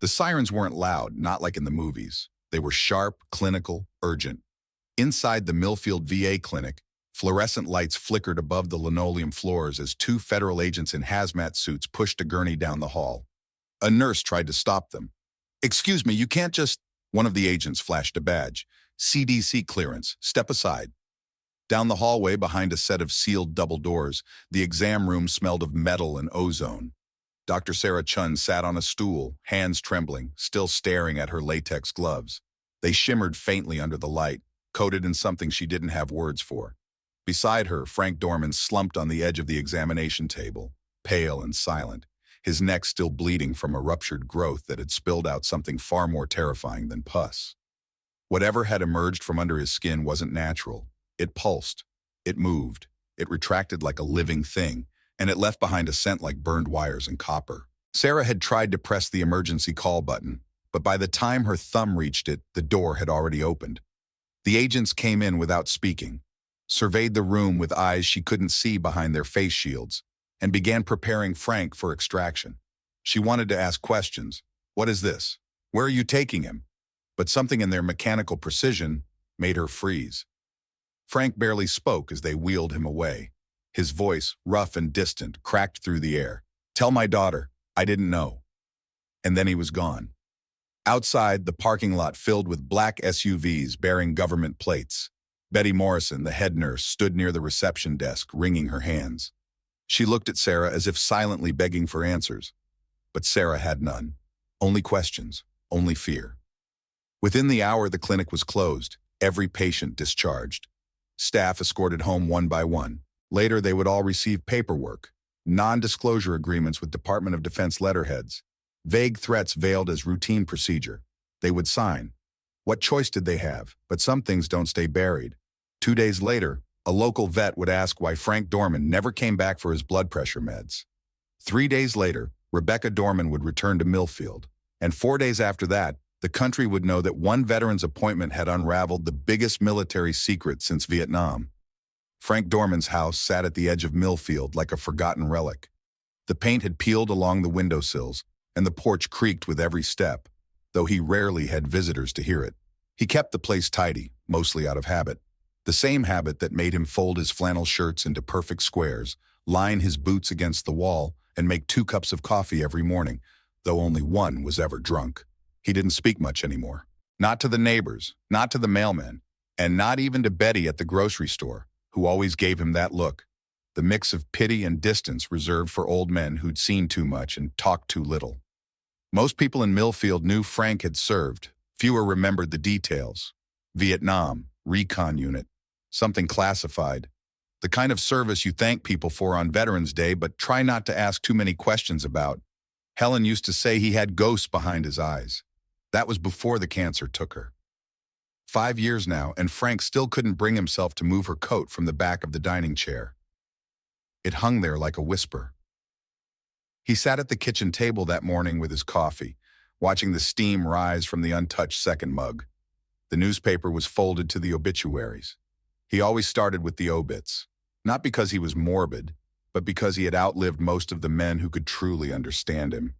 The sirens weren't loud, not like in the movies. They were sharp, clinical, urgent. Inside the Millfield VA clinic, fluorescent lights flickered above the linoleum floors as two federal agents in hazmat suits pushed a gurney down the hall. A nurse tried to stop them. "Excuse me, you can't just—" One of the agents flashed a badge. "CDC clearance. Step aside." Down the hallway, behind a set of sealed double doors, the exam room smelled of metal and ozone. Dr. Sarah Chun sat on a stool, hands trembling, still staring at her latex gloves. They shimmered faintly under the light, coated in something she didn't have words for. Beside her, Frank Dorman slumped on the edge of the examination table, pale and silent, his neck still bleeding from a ruptured growth that had spilled out something far more terrifying than pus. Whatever had emerged from under his skin wasn't natural. It pulsed. It moved. It retracted like a living thing, and it left behind a scent like burned wires and copper. Sarah had tried to press the emergency call button, but by the time her thumb reached it, the door had already opened. The agents came in without speaking, surveyed the room with eyes she couldn't see behind their face shields, and began preparing Frank for extraction. She wanted to ask questions. "What is this? Where are you taking him?" But something in their mechanical precision made her freeze. Frank barely spoke as they wheeled him away. His voice, rough and distant, cracked through the air. "Tell my daughter, I didn't know." And then he was gone. Outside, the parking lot filled with black SUVs bearing government plates. Betty Morrison, the head nurse, stood near the reception desk, wringing her hands. She looked at Sarah as if silently begging for answers. But Sarah had none. Only questions, only fear. Within the hour, the clinic was closed, every patient discharged. Staff escorted home one by one. Later, they would all receive paperwork, non-disclosure agreements with Department of Defense letterheads, vague threats veiled as routine procedure. They would sign. What choice did they have? But some things don't stay buried. 2 days later, a local vet would ask why Frank Dorman never came back for his blood pressure meds. 3 days later, Rebecca Dorman would return to Millfield. And 4 days after that, the country would know that one veteran's appointment had unraveled the biggest military secret since Vietnam. Frank Dorman's house sat at the edge of Millfield like a forgotten relic. The paint had peeled along the windowsills, and the porch creaked with every step, though he rarely had visitors to hear it. He kept the place tidy, mostly out of habit. The same habit that made him fold his flannel shirts into perfect squares, line his boots against the wall, and make 2 cups of coffee every morning, though only one was ever drunk. He didn't speak much anymore. Not to the neighbors, not to the mailman, and not even to Betty at the grocery store, who always gave him that look, the mix of pity and distance reserved for old men who'd seen too much and talked too little. Most people in Millfield knew Frank had served. Fewer remembered the details. Vietnam, recon unit, something classified. The kind of service you thank people for on Veterans Day but try not to ask too many questions about. Helen used to say he had ghosts behind his eyes. That was before the cancer took her. 5 years now, and Frank still couldn't bring himself to move her coat from the back of the dining chair. It hung there like a whisper. He sat at the kitchen table that morning with his coffee, watching the steam rise from the untouched second mug. The newspaper was folded to the obituaries. He always started with the obits, not because he was morbid, but because he had outlived most of the men who could truly understand him.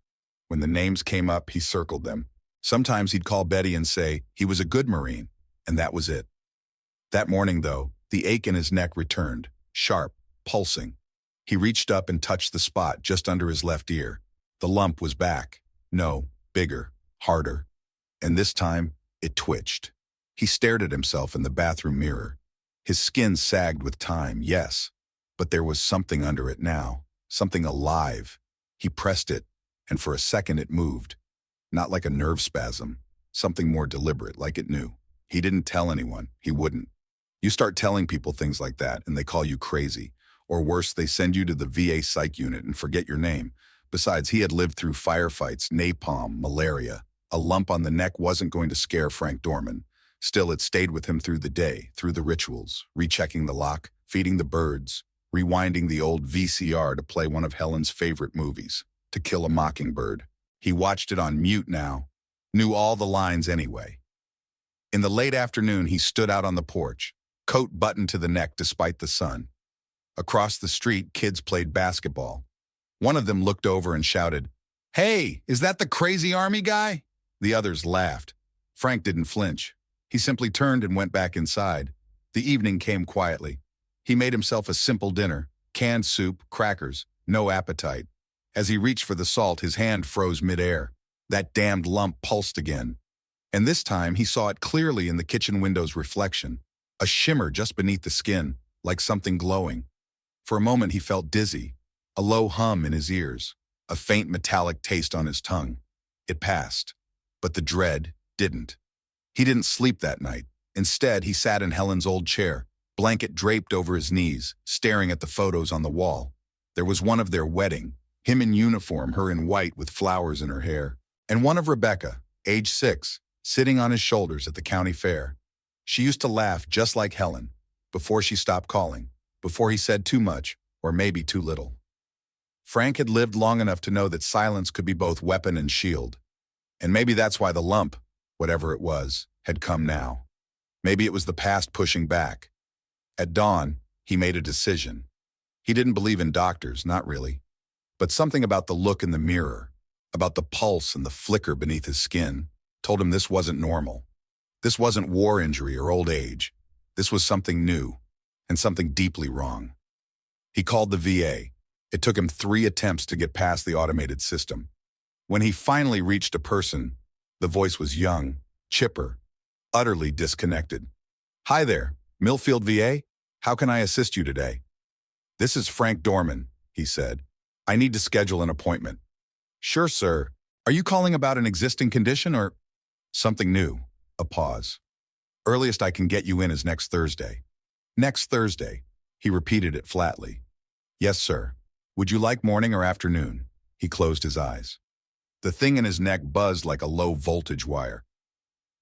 When the names came up, he circled them. Sometimes he'd call Betty and say he was a good Marine, and that was it. That morning, though, the ache in his neck returned, sharp, pulsing. He reached up and touched the spot just under his left ear. The lump was back. No, bigger, harder. And this time, it twitched. He stared at himself in the bathroom mirror. His skin sagged with time, yes, but there was something under it now, something alive. He pressed it, and for a second it moved. Not like a nerve spasm, something more deliberate, like it knew. He didn't tell anyone. He wouldn't. You start telling people things like that, and they call you crazy. Or worse, they send you to the VA psych unit and forget your name. Besides, he had lived through firefights, napalm, malaria. A lump on the neck wasn't going to scare Frank Dorman. Still, it stayed with him through the day, through the rituals, rechecking the lock, feeding the birds, rewinding the old VCR to play one of Helen's favorite movies, To Kill a Mockingbird. He watched it on mute now, knew all the lines anyway. In the late afternoon, he stood out on the porch, coat buttoned to the neck despite the sun. Across the street, kids played basketball. One of them looked over and shouted, "Hey, is that the crazy army guy?" The others laughed. Frank didn't flinch. He simply turned and went back inside. The evening came quietly. He made himself a simple dinner, canned soup, crackers, no appetite. As he reached for the salt, his hand froze midair. That damned lump pulsed again. And this time, he saw it clearly in the kitchen window's reflection, a shimmer just beneath the skin, like something glowing. For a moment, he felt dizzy, a low hum in his ears, a faint metallic taste on his tongue. It passed, but the dread didn't. He didn't sleep that night. Instead, he sat in Helen's old chair, blanket draped over his knees, staring at the photos on the wall. There was one of their wedding, him in uniform, her in white with flowers in her hair, and one of Rebecca, age 6, sitting on his shoulders at the county fair. She used to laugh just like Helen, before she stopped calling, before he said too much, or maybe too little. Frank had lived long enough to know that silence could be both weapon and shield. And maybe that's why the lump, whatever it was, had come now. Maybe it was the past pushing back. At dawn, he made a decision. He didn't believe in doctors, not really. But something about the look in the mirror, about the pulse and the flicker beneath his skin, told him this wasn't normal. This wasn't war injury or old age. This was something new, and something deeply wrong. He called the VA. It took him 3 attempts to get past the automated system. When he finally reached a person, the voice was young, chipper, utterly disconnected. "Hi there, Millfield VA? How can I assist you today?" "This is Frank Dorman," he said. "I need to schedule an appointment." "Sure, sir. Are you calling about an existing condition or something new?" A pause. "Earliest I can get you in is next Thursday." "Next Thursday." He repeated it flatly. "Yes, sir. Would you like morning or afternoon?" He closed his eyes. The thing in his neck buzzed like a low-voltage wire.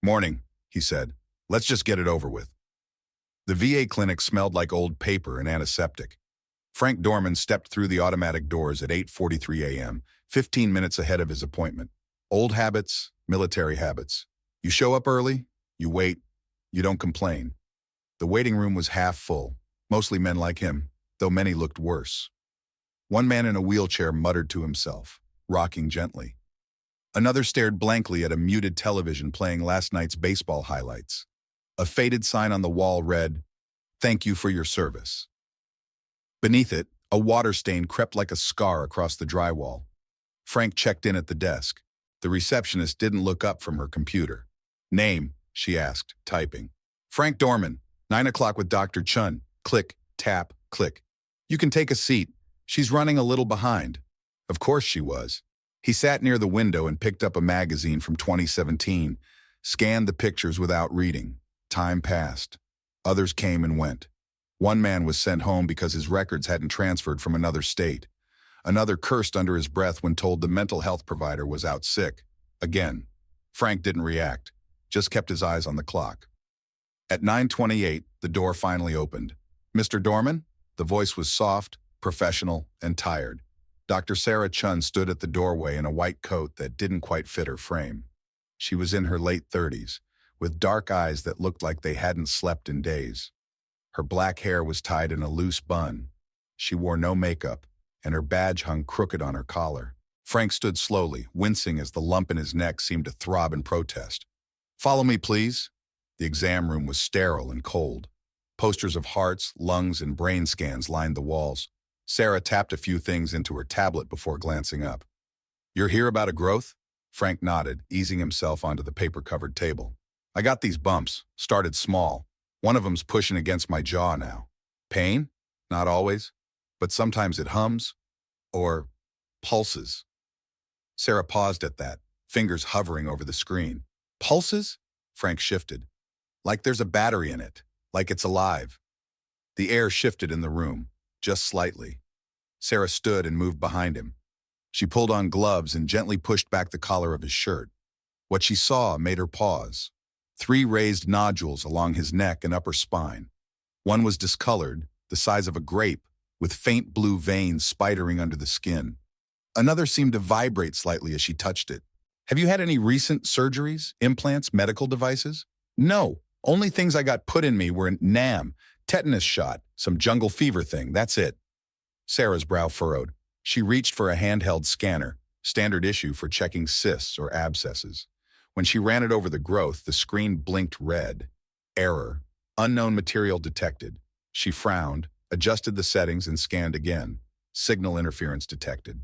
"Morning," he said. "Let's just get it over with." The VA clinic smelled like old paper and antiseptic. Frank Dorman stepped through the automatic doors at 8:43 a.m., 15 minutes ahead of his appointment. Old habits, military habits. You show up early, you wait, you don't complain. The waiting room was half full, mostly men like him, though many looked worse. One man in a wheelchair muttered to himself, rocking gently. Another stared blankly at a muted television playing last night's baseball highlights. A faded sign on the wall read, "Thank you for your service." Beneath it, a water stain crept like a scar across the drywall. Frank checked in at the desk. The receptionist didn't look up from her computer. "Name?" she asked, typing. "Frank Dorman, 9 o'clock with Dr. Chun." Click, tap, click. "You can take a seat. She's running a little behind." Of course she was. He sat near the window and picked up a magazine from 2017, scanned the pictures without reading. Time passed. Others came and went. One man was sent home because his records hadn't transferred from another state. Another cursed under his breath when told the mental health provider was out sick. Again, Frank didn't react, just kept his eyes on the clock. At 9:28, the door finally opened. "Mr. Dorman?" The voice was soft, professional, and tired. Dr. Sarah Chun stood at the doorway in a white coat that didn't quite fit her frame. She was in her late 30s, with dark eyes that looked like they hadn't slept in days. Her black hair was tied in a loose bun. She wore no makeup, and her badge hung crooked on her collar. Frank stood slowly, wincing as the lump in his neck seemed to throb in protest. "Follow me, please." The exam room was sterile and cold. Posters of hearts, lungs, and brain scans lined the walls. Sarah tapped a few things into her tablet before glancing up. "You're here about a growth?" Frank nodded, easing himself onto the paper-covered table. "I got these bumps, started small. One of them's pushing against my jaw now. Pain? Not always, but sometimes it hums or pulses." Sarah paused at that, fingers hovering over the screen. "Pulses?" Frank shifted. "Like there's a battery in it, like it's alive." The air shifted in the room, just slightly. Sarah stood and moved behind him. She pulled on gloves and gently pushed back the collar of his shirt. What she saw made her pause. 3 raised nodules along his neck and upper spine. One was discolored, the size of a grape, with faint blue veins spidering under the skin. Another seemed to vibrate slightly as she touched it. "Have you had any recent surgeries, implants, medical devices?" "No. Only things I got put in me were NAM, tetanus shot, some jungle fever thing, that's it." Sarah's brow furrowed. She reached for a handheld scanner, standard issue for checking cysts or abscesses. When she ran it over the growth, the screen blinked red. Error. Unknown material detected. She frowned, adjusted the settings, and scanned again. Signal interference detected.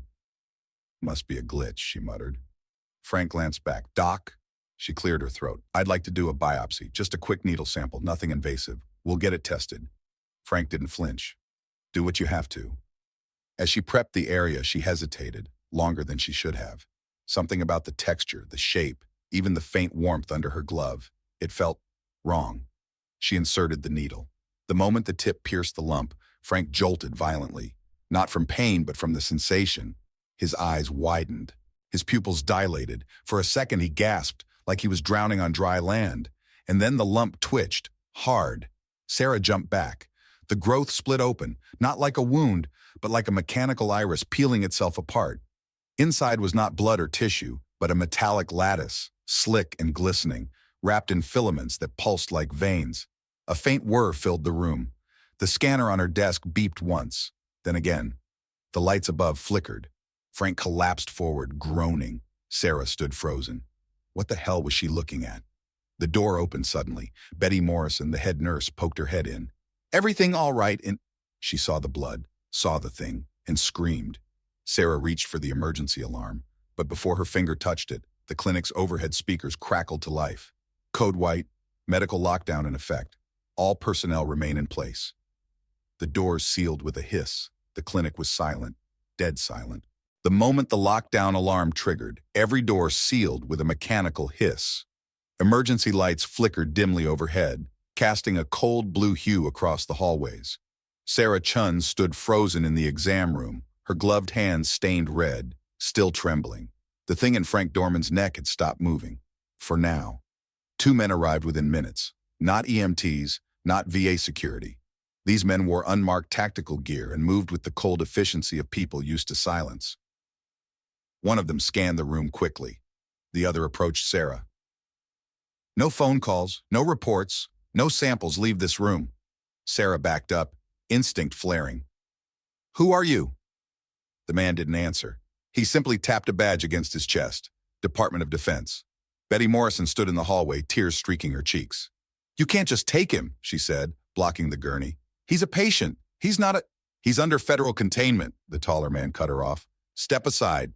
"Must be a glitch," she muttered. Frank glanced back. "Doc?" She cleared her throat. "I'd like to do a biopsy, just a quick needle sample, nothing invasive. We'll get it tested." Frank didn't flinch. "Do what you have to." As she prepped the area, she hesitated, longer than she should have. Something about the texture, the shape, even the faint warmth under her glove. It felt wrong. She inserted the needle. The moment the tip pierced the lump, Frank jolted violently. Not from pain, but from the sensation. His eyes widened. His pupils dilated. For a second he gasped, like he was drowning on dry land. And then the lump twitched, hard. Sarah jumped back. The growth split open, not like a wound, but like a mechanical iris peeling itself apart. Inside was not blood or tissue, but a metallic lattice, slick and glistening, wrapped in filaments that pulsed like veins. A faint whir filled the room. The scanner on her desk beeped once, then again. The lights above flickered. Frank collapsed forward, groaning. Sarah stood frozen. What the hell was she looking at? The door opened suddenly. Betty Morrison, the head nurse, poked her head in. "Everything all right?" She saw the blood, saw the thing, and screamed. Sarah reached for the emergency alarm, but before her finger touched it, the clinic's overhead speakers crackled to life. "Code white, medical lockdown in effect. All personnel remain in place." The doors sealed with a hiss. The clinic was silent, dead silent. The moment the lockdown alarm triggered, every door sealed with a mechanical hiss. Emergency lights flickered dimly overhead, casting a cold blue hue across the hallways. Sarah Chun stood frozen in the exam room, her gloved hands stained red, still trembling. The thing in Frank Dorman's neck had stopped moving. For now. 2 men arrived within minutes. Not EMTs, not VA security. These men wore unmarked tactical gear and moved with the cold efficiency of people used to silence. One of them scanned the room quickly. The other approached Sarah. "No phone calls, no reports, no samples leave this room." Sarah backed up, instinct flaring. "Who are you?" The man didn't answer. He simply tapped a badge against his chest. Department of Defense. Betty Morrison stood in the hallway, tears streaking her cheeks. "You can't just take him," she said, blocking the gurney. "He's a patient. He's under federal containment," the taller man cut her off. "Step aside."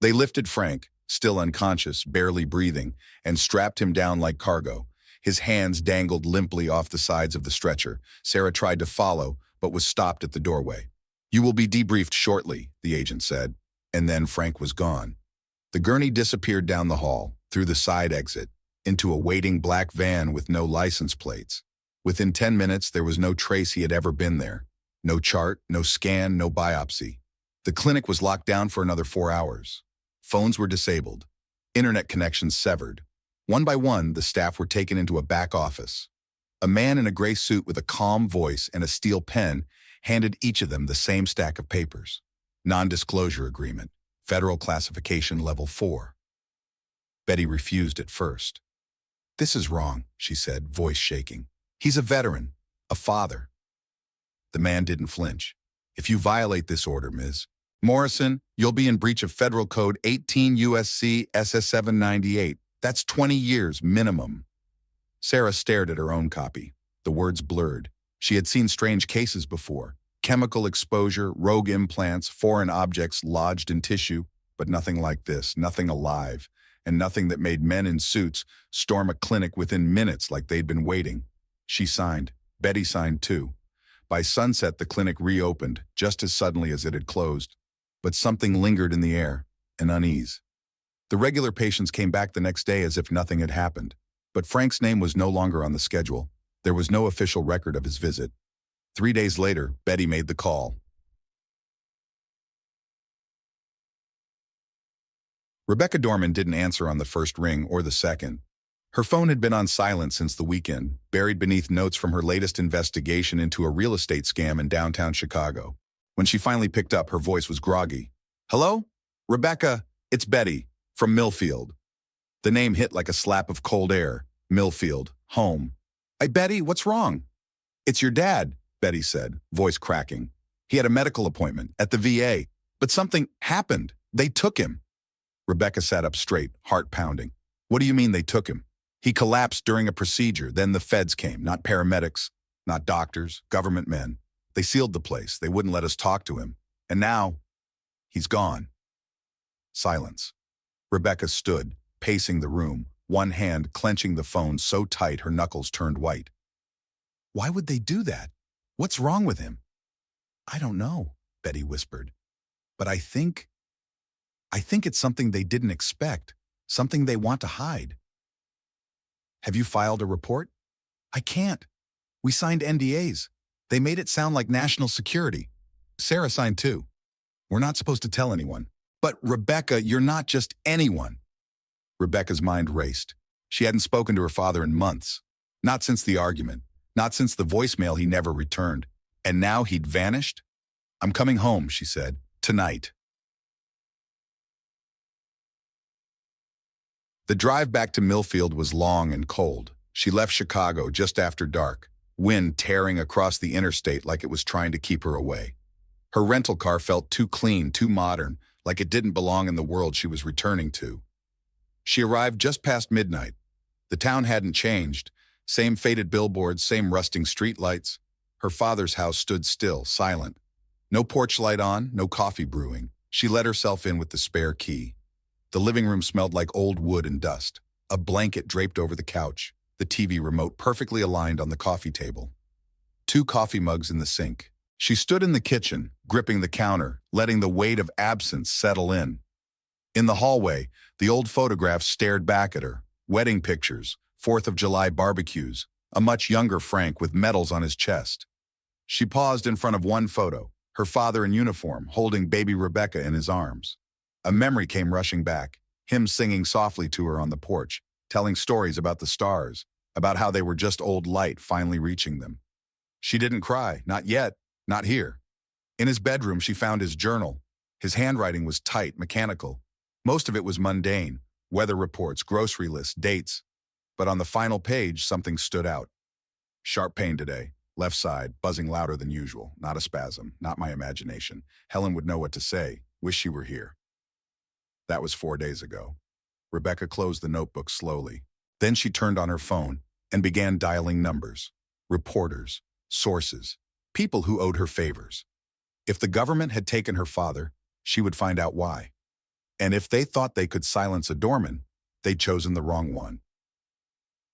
They lifted Frank, still unconscious, barely breathing, and strapped him down like cargo. His hands dangled limply off the sides of the stretcher. Sarah tried to follow, but was stopped at the doorway. "You will be debriefed shortly," the agent said. And then Frank was gone. The gurney disappeared down the hall, through the side exit, into a waiting black van with no license plates. Within 10 minutes, there was no trace he had ever been there. No chart, no scan, no biopsy. The clinic was locked down for another 4 hours. Phones were disabled. Internet connections severed. One by one, the staff were taken into a back office. A man in a gray suit with a calm voice and a steel pen handed each of them the same stack of papers. Non-disclosure agreement. Federal classification level 4. Betty refused at first. "This is wrong," she said, voice shaking. "He's a veteran, a father." The man didn't flinch. If you violate this order, Ms. Morrison, you'll be in breach of Federal Code 18 USC SS 798. That's 20 years minimum. Sarah stared at her own copy. The words blurred. She had seen strange cases before. Chemical exposure, rogue implants, foreign objects lodged in tissue, but nothing like this, nothing alive, and nothing that made men in suits storm a clinic within minutes like they'd been waiting. She signed. Betty signed too. By sunset, the clinic reopened, just as suddenly as it had closed. But something lingered in the air, an unease. The regular patients came back the next day as if nothing had happened. But Frank's name was no longer on the schedule. There was no official record of his visit. 3 days later, Betty made the call. Rebecca Dorman didn't answer on the first ring or the second. Her phone had been on silent since the weekend, buried beneath notes from her latest investigation into a real estate scam in downtown Chicago. When she finally picked up, her voice was groggy. "Hello? Rebecca, it's Betty, from Millfield." The name hit like a slap of cold air. Millfield, home. "Hey, Betty, what's wrong?" "It's your dad," Betty said, voice cracking. "He had a medical appointment at the VA, but something happened. They took him." Rebecca sat up straight, heart pounding. "What do you mean they took him?" "He collapsed during a procedure. Then the feds came, not paramedics, not doctors, government men. They sealed the place. They wouldn't let us talk to him. And now, he's gone." Silence. Rebecca stood, pacing the room, one hand clenching the phone so tight her knuckles turned white. "Why would they do that? What's wrong with him?" "I don't know," Betty whispered. "But I think it's something they didn't expect, something they want to hide." "Have you filed a report?" "I can't. We signed NDAs. They made it sound like national security." Sarah signed too. "We're not supposed to tell anyone." "But Rebecca, you're not just anyone." Rebecca's mind raced. She hadn't spoken to her father in months. Not since the argument. Not since the voicemail he never returned. And now he'd vanished? "I'm coming home," she said. "Tonight." The drive back to Millfield was long and cold. She left Chicago just after dark, wind tearing across the interstate like it was trying to keep her away. Her rental car felt too clean, too modern, like it didn't belong in the world she was returning to. She arrived just past midnight. The town hadn't changed. Same faded billboards, same rusting streetlights. Her father's house stood still, silent. No porch light on, no coffee brewing. She let herself in with the spare key. The living room smelled like old wood and dust. A blanket draped over the couch, the TV remote perfectly aligned on the coffee table. 2 coffee mugs in the sink. She stood in the kitchen, gripping the counter, letting the weight of absence settle in. In the hallway, the old photographs stared back at her. Wedding pictures, 4th of July barbecues, a much younger Frank with medals on his chest. She paused in front of one photo, her father in uniform, holding baby Rebecca in his arms. A memory came rushing back, him singing softly to her on the porch, telling stories about the stars, about how they were just old light finally reaching them. She didn't cry, not yet, not here. In his bedroom, she found his journal. His handwriting was tight, mechanical. Most of it was mundane, weather reports, grocery lists, dates. But on the final page, something stood out. "Sharp pain today. Left side, buzzing louder than usual. Not a spasm, not my imagination. Helen would know what to say. Wish she were here." That was 4 days ago. Rebecca closed the notebook slowly. Then she turned on her phone and began dialing numbers. Reporters, sources, people who owed her favors. If the government had taken her father, she would find out why. And if they thought they could silence a doorman, they'd chosen the wrong one.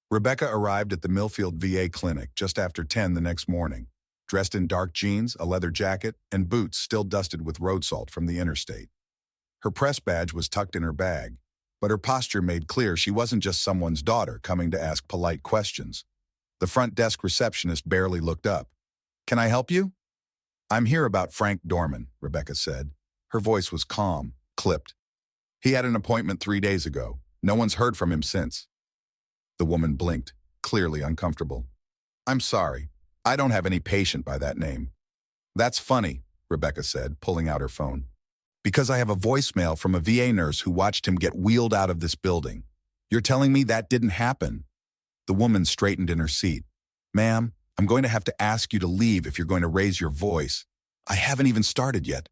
Rebecca arrived at the Millfield VA clinic just after 10 the next morning, dressed in dark jeans, a leather jacket, and boots still dusted with road salt from the interstate. Her press badge was tucked in her bag, but her posture made clear she wasn't just someone's daughter coming to ask polite questions. The front desk receptionist barely looked up. "Can I help you?" "I'm here about Frank Dorman," Rebecca said. Her voice was calm, clipped. "He had an appointment 3 days ago. No one's heard from him since." The woman blinked, clearly uncomfortable. "I'm sorry. I don't have any patient by that name." "That's funny," Rebecca said, pulling out her phone. "Because I have a voicemail from a VA nurse who watched him get wheeled out of this building. You're telling me that didn't happen?" The woman straightened in her seat. "Ma'am, I'm going to have to ask you to leave if you're going to raise your voice." I haven't even started yet.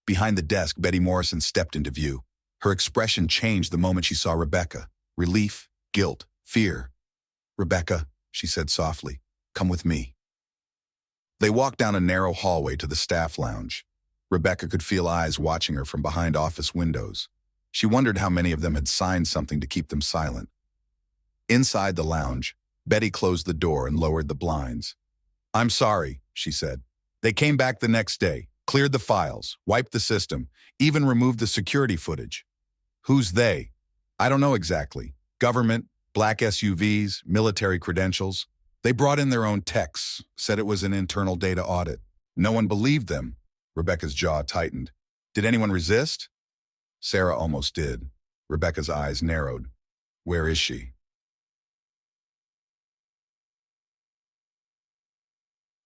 Behind the desk, Betty Morrison stepped into view. Her expression changed the moment she saw Rebecca. Relief, guilt, fear. "Rebecca," she said softly, "come with me." They walked down a narrow hallway to the staff lounge. Rebecca could feel eyes watching her from behind office windows. She wondered how many of them had signed something to keep them silent. Inside the lounge, Betty closed the door and lowered the blinds. "I'm sorry," she said. "They came back the next day, cleared the files, wiped the system, even removed the security footage." "Who's they?" "I don't know exactly. Government, black SUVs, military credentials. They brought in their own techs, said it was an internal data audit. No one believed them." Rebecca's jaw tightened. "Did anyone resist?" Sarah almost did. Rebecca's eyes narrowed. "Where is she?"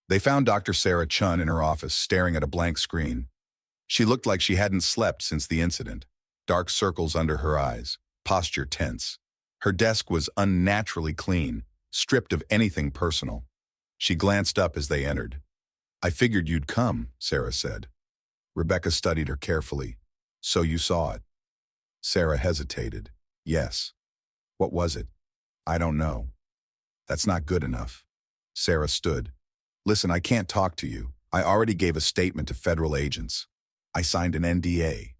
They found Dr. Sarah Chun in her office, staring at a blank screen. She looked like she hadn't slept since the incident. Dark circles under her eyes, posture tense. Her desk was unnaturally clean, stripped of anything personal. She glanced up as they entered. "I figured you'd come," Sarah said. Rebecca studied her carefully. "So you saw it?" Sarah hesitated. "Yes." "What was it?" "I don't know." "That's not good enough." Sarah stood. "Listen, I can't talk to you. I already gave a statement to federal agents. I signed an NDA.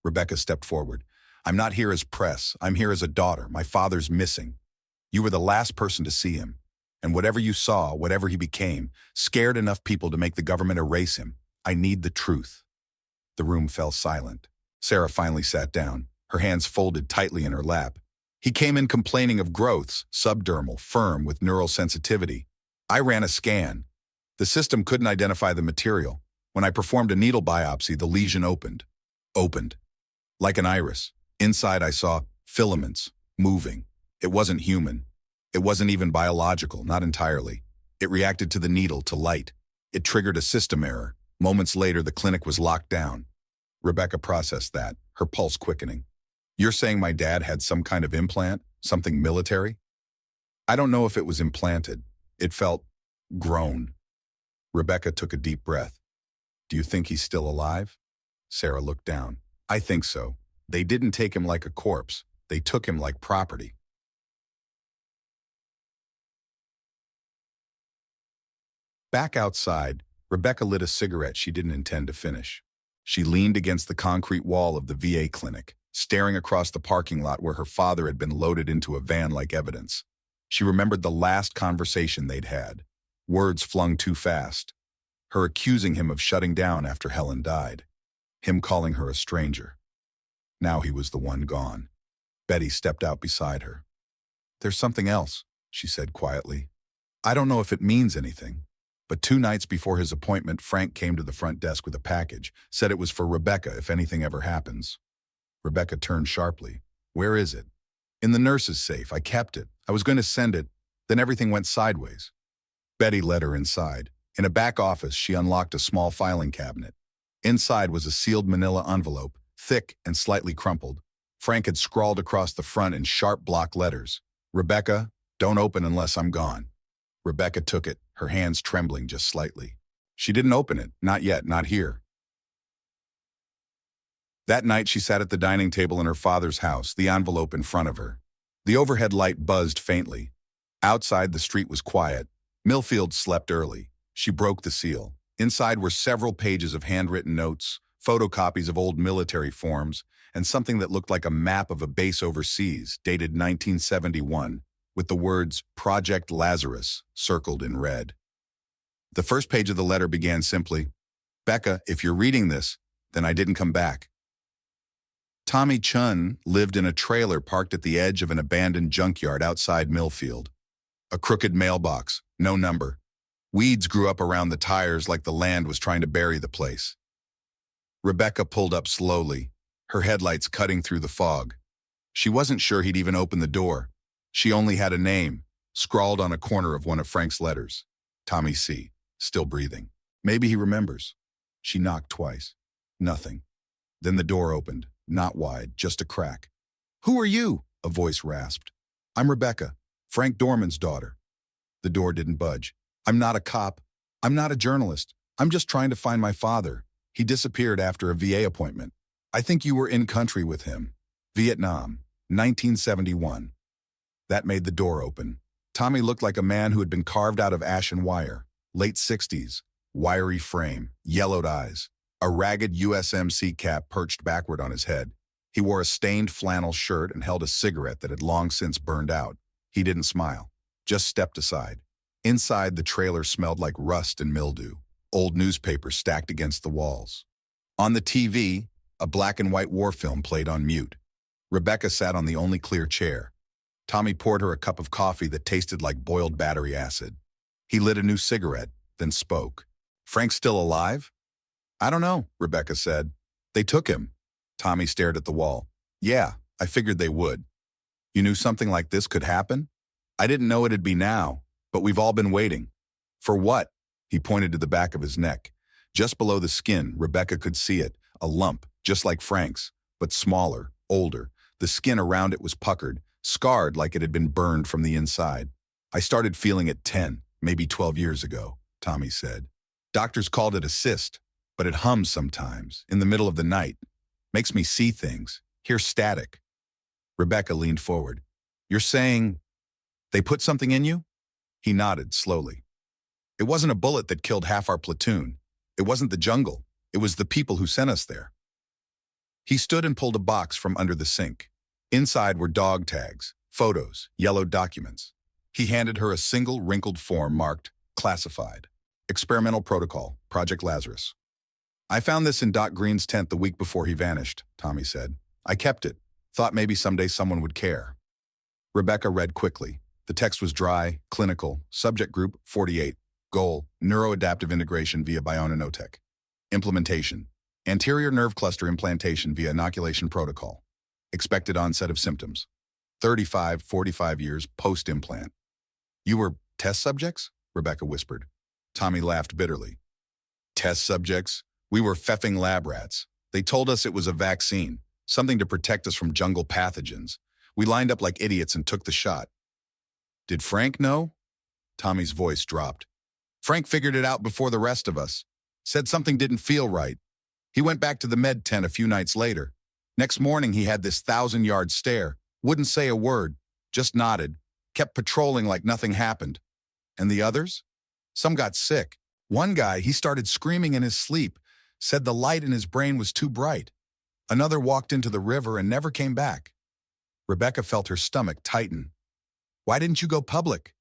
Rebecca stepped forward. "I'm not here as press. I'm here as a daughter. My father's missing. You were the last person to see him. And whatever you saw, whatever he became, scared enough people to make the government erase him. I need the truth." The room fell silent. Sarah finally sat down, her hands folded tightly in her lap. "He came in complaining of growths, subdermal, firm, with neural sensitivity. I ran a scan. The system couldn't identify the material. When I performed a needle biopsy, the lesion opened. Like an iris. Inside I saw filaments, moving. It wasn't human. It wasn't even biological, not entirely. It reacted to the needle, to light. It triggered a system error. Moments later, the clinic was locked down." Rebecca processed that, her pulse quickening. "You're saying my dad had some kind of implant? Something military?" "I don't know if it was implanted. It felt grown." Rebecca took a deep breath. "Do you think he's still alive?" Sarah looked down. "I think so. They didn't take him like a corpse. They took him like property." Back outside, Rebecca lit a cigarette she didn't intend to finish. She leaned against the concrete wall of the VA clinic, staring across the parking lot where her father had been loaded into a van like evidence. She remembered the last conversation they'd had. Words flung too fast. Her accusing him of shutting down after Helen died. Him calling her a stranger. Now he was the one gone. Betty stepped out beside her. "There's something else," she said quietly. "I don't know if it means anything, but 2 nights before his appointment, Frank came to the front desk with a package, said it was for Rebecca if anything ever happens." Rebecca turned sharply. "Where is it?" "In the nurse's safe. I kept it. I was going to send it, then everything went sideways." Betty led her inside. In a back office, she unlocked a small filing cabinet. Inside was a sealed manila envelope, thick and slightly crumpled. Frank had scrawled across the front in sharp block letters, "Rebecca, don't open unless I'm gone." Rebecca took it, her hands trembling just slightly. She didn't open it, not yet, not here. That night she sat at the dining table in her father's house, the envelope in front of her. The overhead light buzzed faintly. Outside the street was quiet. Millfield slept early. She broke the seal. Inside were several pages of handwritten notes, photocopies of old military forms, and something that looked like a map of a base overseas, dated 1971, with the words Project Lazarus circled in red. The first page of the letter began simply, "Becca, if you're reading this, then I didn't come back." Tommy Chun lived in a trailer parked at the edge of an abandoned junkyard outside Millfield. A crooked mailbox, no number. Weeds grew up around the tires like the land was trying to bury the place. Rebecca pulled up slowly, her headlights cutting through the fog. She wasn't sure he'd even open the door. She only had a name, scrawled on a corner of one of Frank's letters. Tommy C., still breathing. Maybe he remembers. She knocked twice. Nothing. Then the door opened, not wide, just a crack. "Who are you?" a voice rasped. "I'm Rebecca, Frank Dorman's daughter." The door didn't budge. "I'm not a cop. I'm not a journalist. I'm just trying to find my father. He disappeared after a VA appointment. I think you were in country with him. Vietnam, 1971. That made the door open. Tommy looked like a man who had been carved out of ashen wire. Late 60s, wiry frame, yellowed eyes, a ragged USMC cap perched backward on his head. He wore a stained flannel shirt and held a cigarette that had long since burned out. He didn't smile, just stepped aside. Inside, the trailer smelled like rust and mildew. Old newspapers stacked against the walls. On the TV, a black and white war film played on mute. Rebecca sat on the only clear chair. Tommy poured her a cup of coffee that tasted like boiled battery acid. He lit a new cigarette, then spoke. "Frank's still alive?" "I don't know," Rebecca said. "They took him." Tommy stared at the wall. "Yeah, I figured they would." "You knew something like this could happen?" "I didn't know it'd be now, but we've all been waiting." "For what?" He pointed to the back of his neck. Just below the skin, Rebecca could see it, a lump, just like Frank's, but smaller, older. The skin around it was puckered, scarred like it had been burned from the inside. "I started feeling it 10, maybe 12 years ago," Tommy said. "Doctors called it a cyst, but it hums sometimes, in the middle of the night. Makes me see things, hear static." Rebecca leaned forward. "You're saying they put something in you?" He nodded slowly. "It wasn't a bullet that killed half our platoon. It wasn't the jungle. It was the people who sent us there." He stood and pulled a box from under the sink. Inside were dog tags, photos, yellowed documents. He handed her a single wrinkled form marked classified. "Experimental protocol, Project Lazarus." "I found this in Doc Green's tent the week before he vanished," Tommy said. "I kept it. Thought maybe someday someone would care." Rebecca read quickly. The text was dry, clinical, subject group 48. Goal, neuroadaptive integration via bionanotech. Implementation, anterior nerve cluster implantation via inoculation protocol. Expected onset of symptoms, 35-45 years post-implant. "You were test subjects?" Rebecca whispered. Tommy laughed bitterly. "Test subjects? We were feffing lab rats. They told us it was a vaccine, something to protect us from jungle pathogens. We lined up like idiots and took the shot." "Did Frank know?" Tommy's voice dropped. "Frank figured it out before the rest of us. Said something didn't feel right. He went back to the med tent a few nights later. Next morning he had this 1,000-yard stare, wouldn't say a word, just nodded, kept patrolling like nothing happened." "And the others?" "Some got sick. One guy, he started screaming in his sleep, said the light in his brain was too bright. Another walked into the river and never came back." Rebecca felt her stomach tighten. "Why didn't you go public?"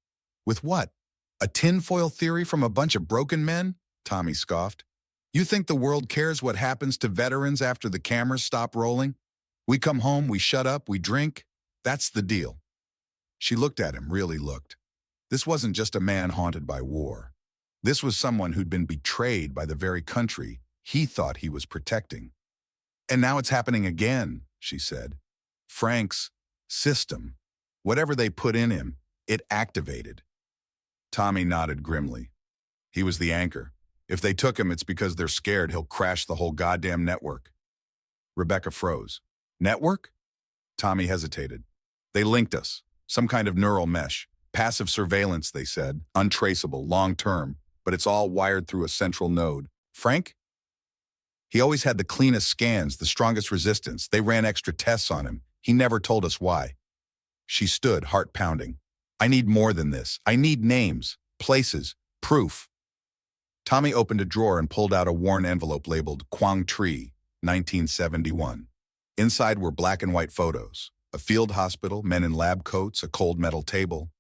"With what? A tinfoil theory from a bunch of broken men?" Tommy scoffed. "You think the world cares what happens to veterans after the cameras stop rolling? We come home, we shut up, we drink. That's the deal." She looked at him, really looked. This wasn't just a man haunted by war. This was someone who'd been betrayed by the very country he thought he was protecting. "And now it's happening again," she said. "Frank's system, whatever they put in him, it activated." Tommy nodded grimly. He was the anchor. If they took him, it's because they're scared he'll crash the whole goddamn network. Rebecca froze. "Network?" Tommy hesitated. "They linked us. Some kind of neural mesh. Passive surveillance, they said. Untraceable, long-term. But it's all wired through a central node. Frank? He always had the cleanest scans, the strongest resistance. They ran extra tests on him. He never told us why." She stood, heart pounding. "I need more than this. I need names, places, proof." Tommy opened a drawer and pulled out a worn envelope labeled Quang Tri, 1971. Inside were black and white photos, a field hospital, men in lab coats, a cold metal table,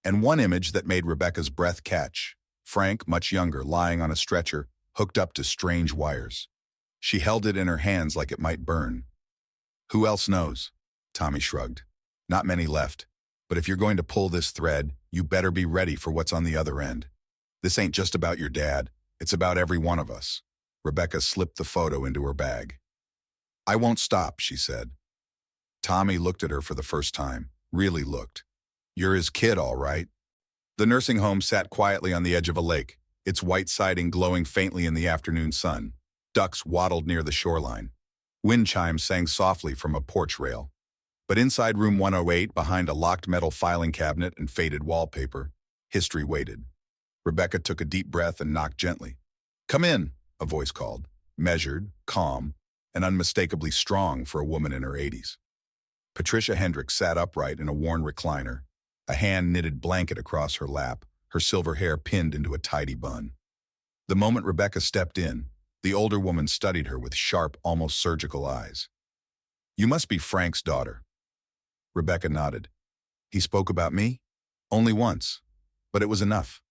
and one image that made Rebecca's breath catch. Frank, much younger, lying on a stretcher, hooked up to strange wires. She held it in her hands like it might burn. "Who else knows?" Tommy shrugged. "Not many left. But if you're going to pull this thread, you better be ready for what's on the other end. This ain't just about your dad. It's about every one of us." Rebecca slipped the photo into her bag. "I won't stop," she said. Tommy looked at her for the first time, really looked. "You're his kid, all right." The nursing home sat quietly on the edge of a lake, its white siding glowing faintly in the afternoon sun. Ducks waddled near the shoreline. Wind chimes sang softly from a porch rail. But inside room 108, behind a locked metal filing cabinet and faded wallpaper, history waited. Rebecca took a deep breath and knocked gently. "Come in," a voice called, measured, calm, and unmistakably strong for a woman in her 80s. Patricia Hendricks sat upright in a worn recliner, a hand-knitted blanket across her lap, her silver hair pinned into a tidy bun. The moment Rebecca stepped in, the older woman studied her with sharp, almost surgical eyes. "You must be Frank's daughter." Rebecca nodded. "He spoke about me?" "Only once, but it was enough."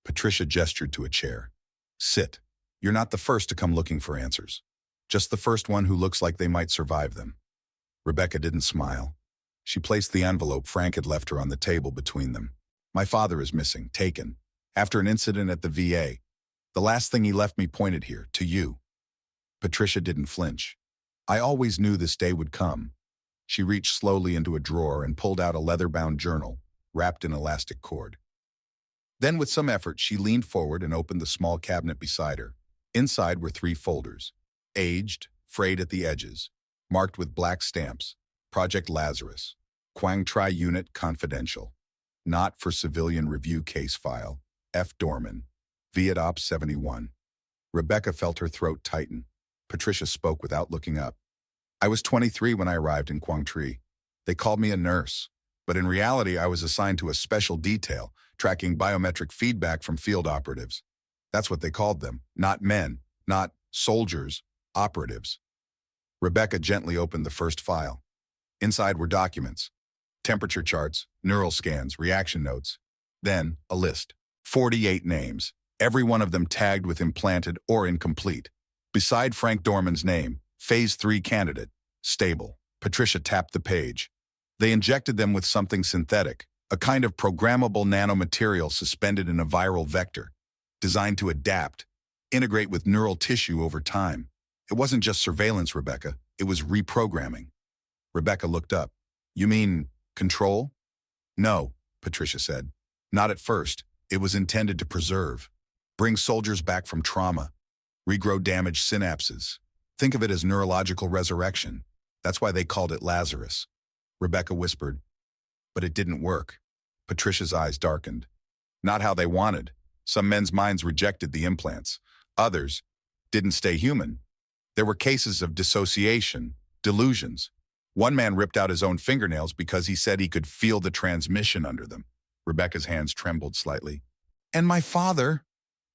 Patricia gestured to a chair. "Sit. You're not the first to come looking for answers. Just the first one who looks like they might survive them." Rebecca didn't smile. She placed the envelope Frank had left her on the table between them. "My father is missing, taken, after an incident at the VA. The last thing he left me pointed here, to you." Patricia didn't flinch. "I always knew this day would come." She reached slowly into a drawer and pulled out a leather-bound journal, wrapped in elastic cord. Then, with some effort, she leaned forward and opened the small cabinet beside her. Inside were 3 folders, aged, frayed at the edges, marked with black stamps: Project Lazarus, Quang Tri Unit Confidential, Not for Civilian Review Case File, F. Dorman, Viet Op 71. Rebecca felt her throat tighten. Patricia spoke without looking up. "I was 23 when I arrived in Quang Tri. They called me a nurse, but in reality I was assigned to a special detail, tracking biometric feedback from field operatives. That's what they called them. Not men, not soldiers, operatives." Rebecca gently opened the first file. Inside were documents: temperature charts, neural scans, reaction notes. Then, a list. 48 names, every one of them tagged with implanted or incomplete. Beside Frank Dorman's name, Phase 3 candidate, stable. Patricia tapped the page. They injected them with something synthetic, a kind of programmable nanomaterial suspended in a viral vector, designed to adapt, integrate with neural tissue over time. It wasn't just surveillance, Rebecca. It was reprogramming. Rebecca looked up. "You mean control?" "No," Patricia said. "Not at first. It was intended to preserve. Bring soldiers back from trauma. Regrow damaged synapses. Think of it as neurological resurrection. That's why they called it Lazarus." Rebecca whispered. "But it didn't work." Patricia's eyes darkened. "Not how they wanted. Some men's minds rejected the implants. Others didn't stay human. There were cases of dissociation, delusions. One man ripped out his own fingernails because he said he could feel the transmission under them." Rebecca's hands trembled slightly. "And my father?"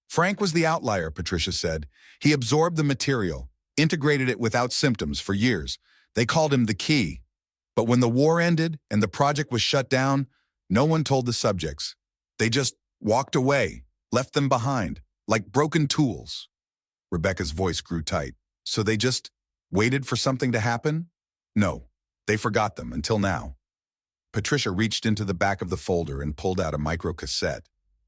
"Frank was the outlier," Patricia said. "He absorbed the material, integrated it without symptoms for years. They called him the key. But when the war ended and the project was shut down, no one told the subjects. They just walked away, left them behind, like broken tools." Rebecca's voice grew tight. "So they just waited for something to happen?" "No, they forgot them until now." Patricia reached into the back of the folder and pulled out a microcassette.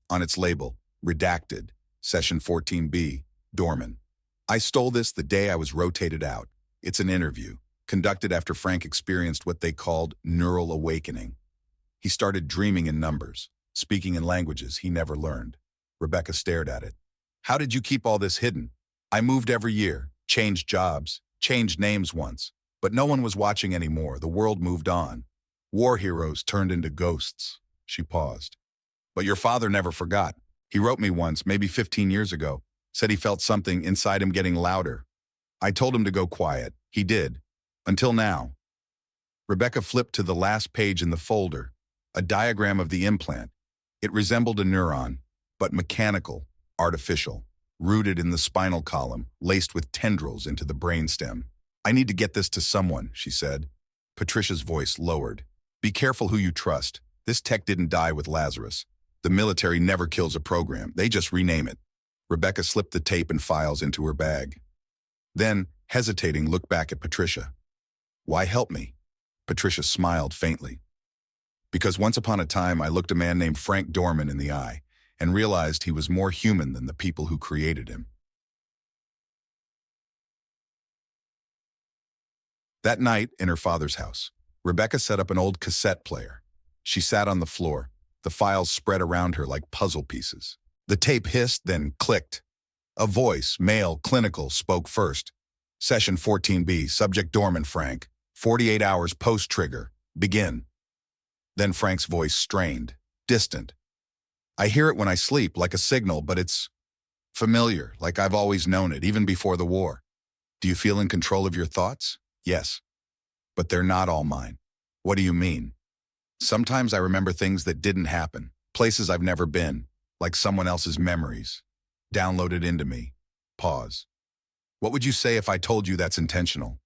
On its label, redacted, Session 14B, Dorman. "I stole this the day I was rotated out. It's an interview, conducted after Frank experienced what they called neural awakening. He started dreaming in numbers, speaking in languages he never learned." Rebecca stared at it. "How did you keep all this hidden?" "I moved every year, changed jobs, changed names once. But no one was watching anymore. The world moved on. War heroes turned into ghosts." She paused. "But your father never forgot. He wrote me once, maybe 15 years ago, said he felt something inside him getting louder. I told him to go quiet. He did. Until now." Rebecca flipped to the last page in the folder, a diagram of the implant. It resembled a neuron, but mechanical, artificial, rooted in the spinal column, laced with tendrils into the brainstem. "I need to get this to someone," she said. Patricia's voice lowered. "Be careful who you trust. This tech didn't die with Lazarus. The military never kills a program. They just rename it." Rebecca slipped the tape and files into her bag. Then, hesitating, looked back at Patricia. "Why help me?" Patricia smiled faintly. "Because once upon a time I looked a man named Frank Dorman in the eye and realized he was more human than the people who created him." That night, in her father's house, Rebecca set up an old cassette player. She sat on the floor, the files spread around her like puzzle pieces. The tape hissed, then clicked. A voice, male, clinical, spoke first. "Session 14B, subject Dorman Frank. 48 hours post-trigger. Begin." Then Frank's voice strained, distant. "I hear it when I sleep, like a signal, but it's Familiar, like I've always known it, even before the war. Do you feel in control of your thoughts? Yes. But they're not all mine. What do you mean? Sometimes I remember things that didn't happen, places I've never been, like someone else's memories, downloaded into me. Pause. What would you say if I told you that's intentional?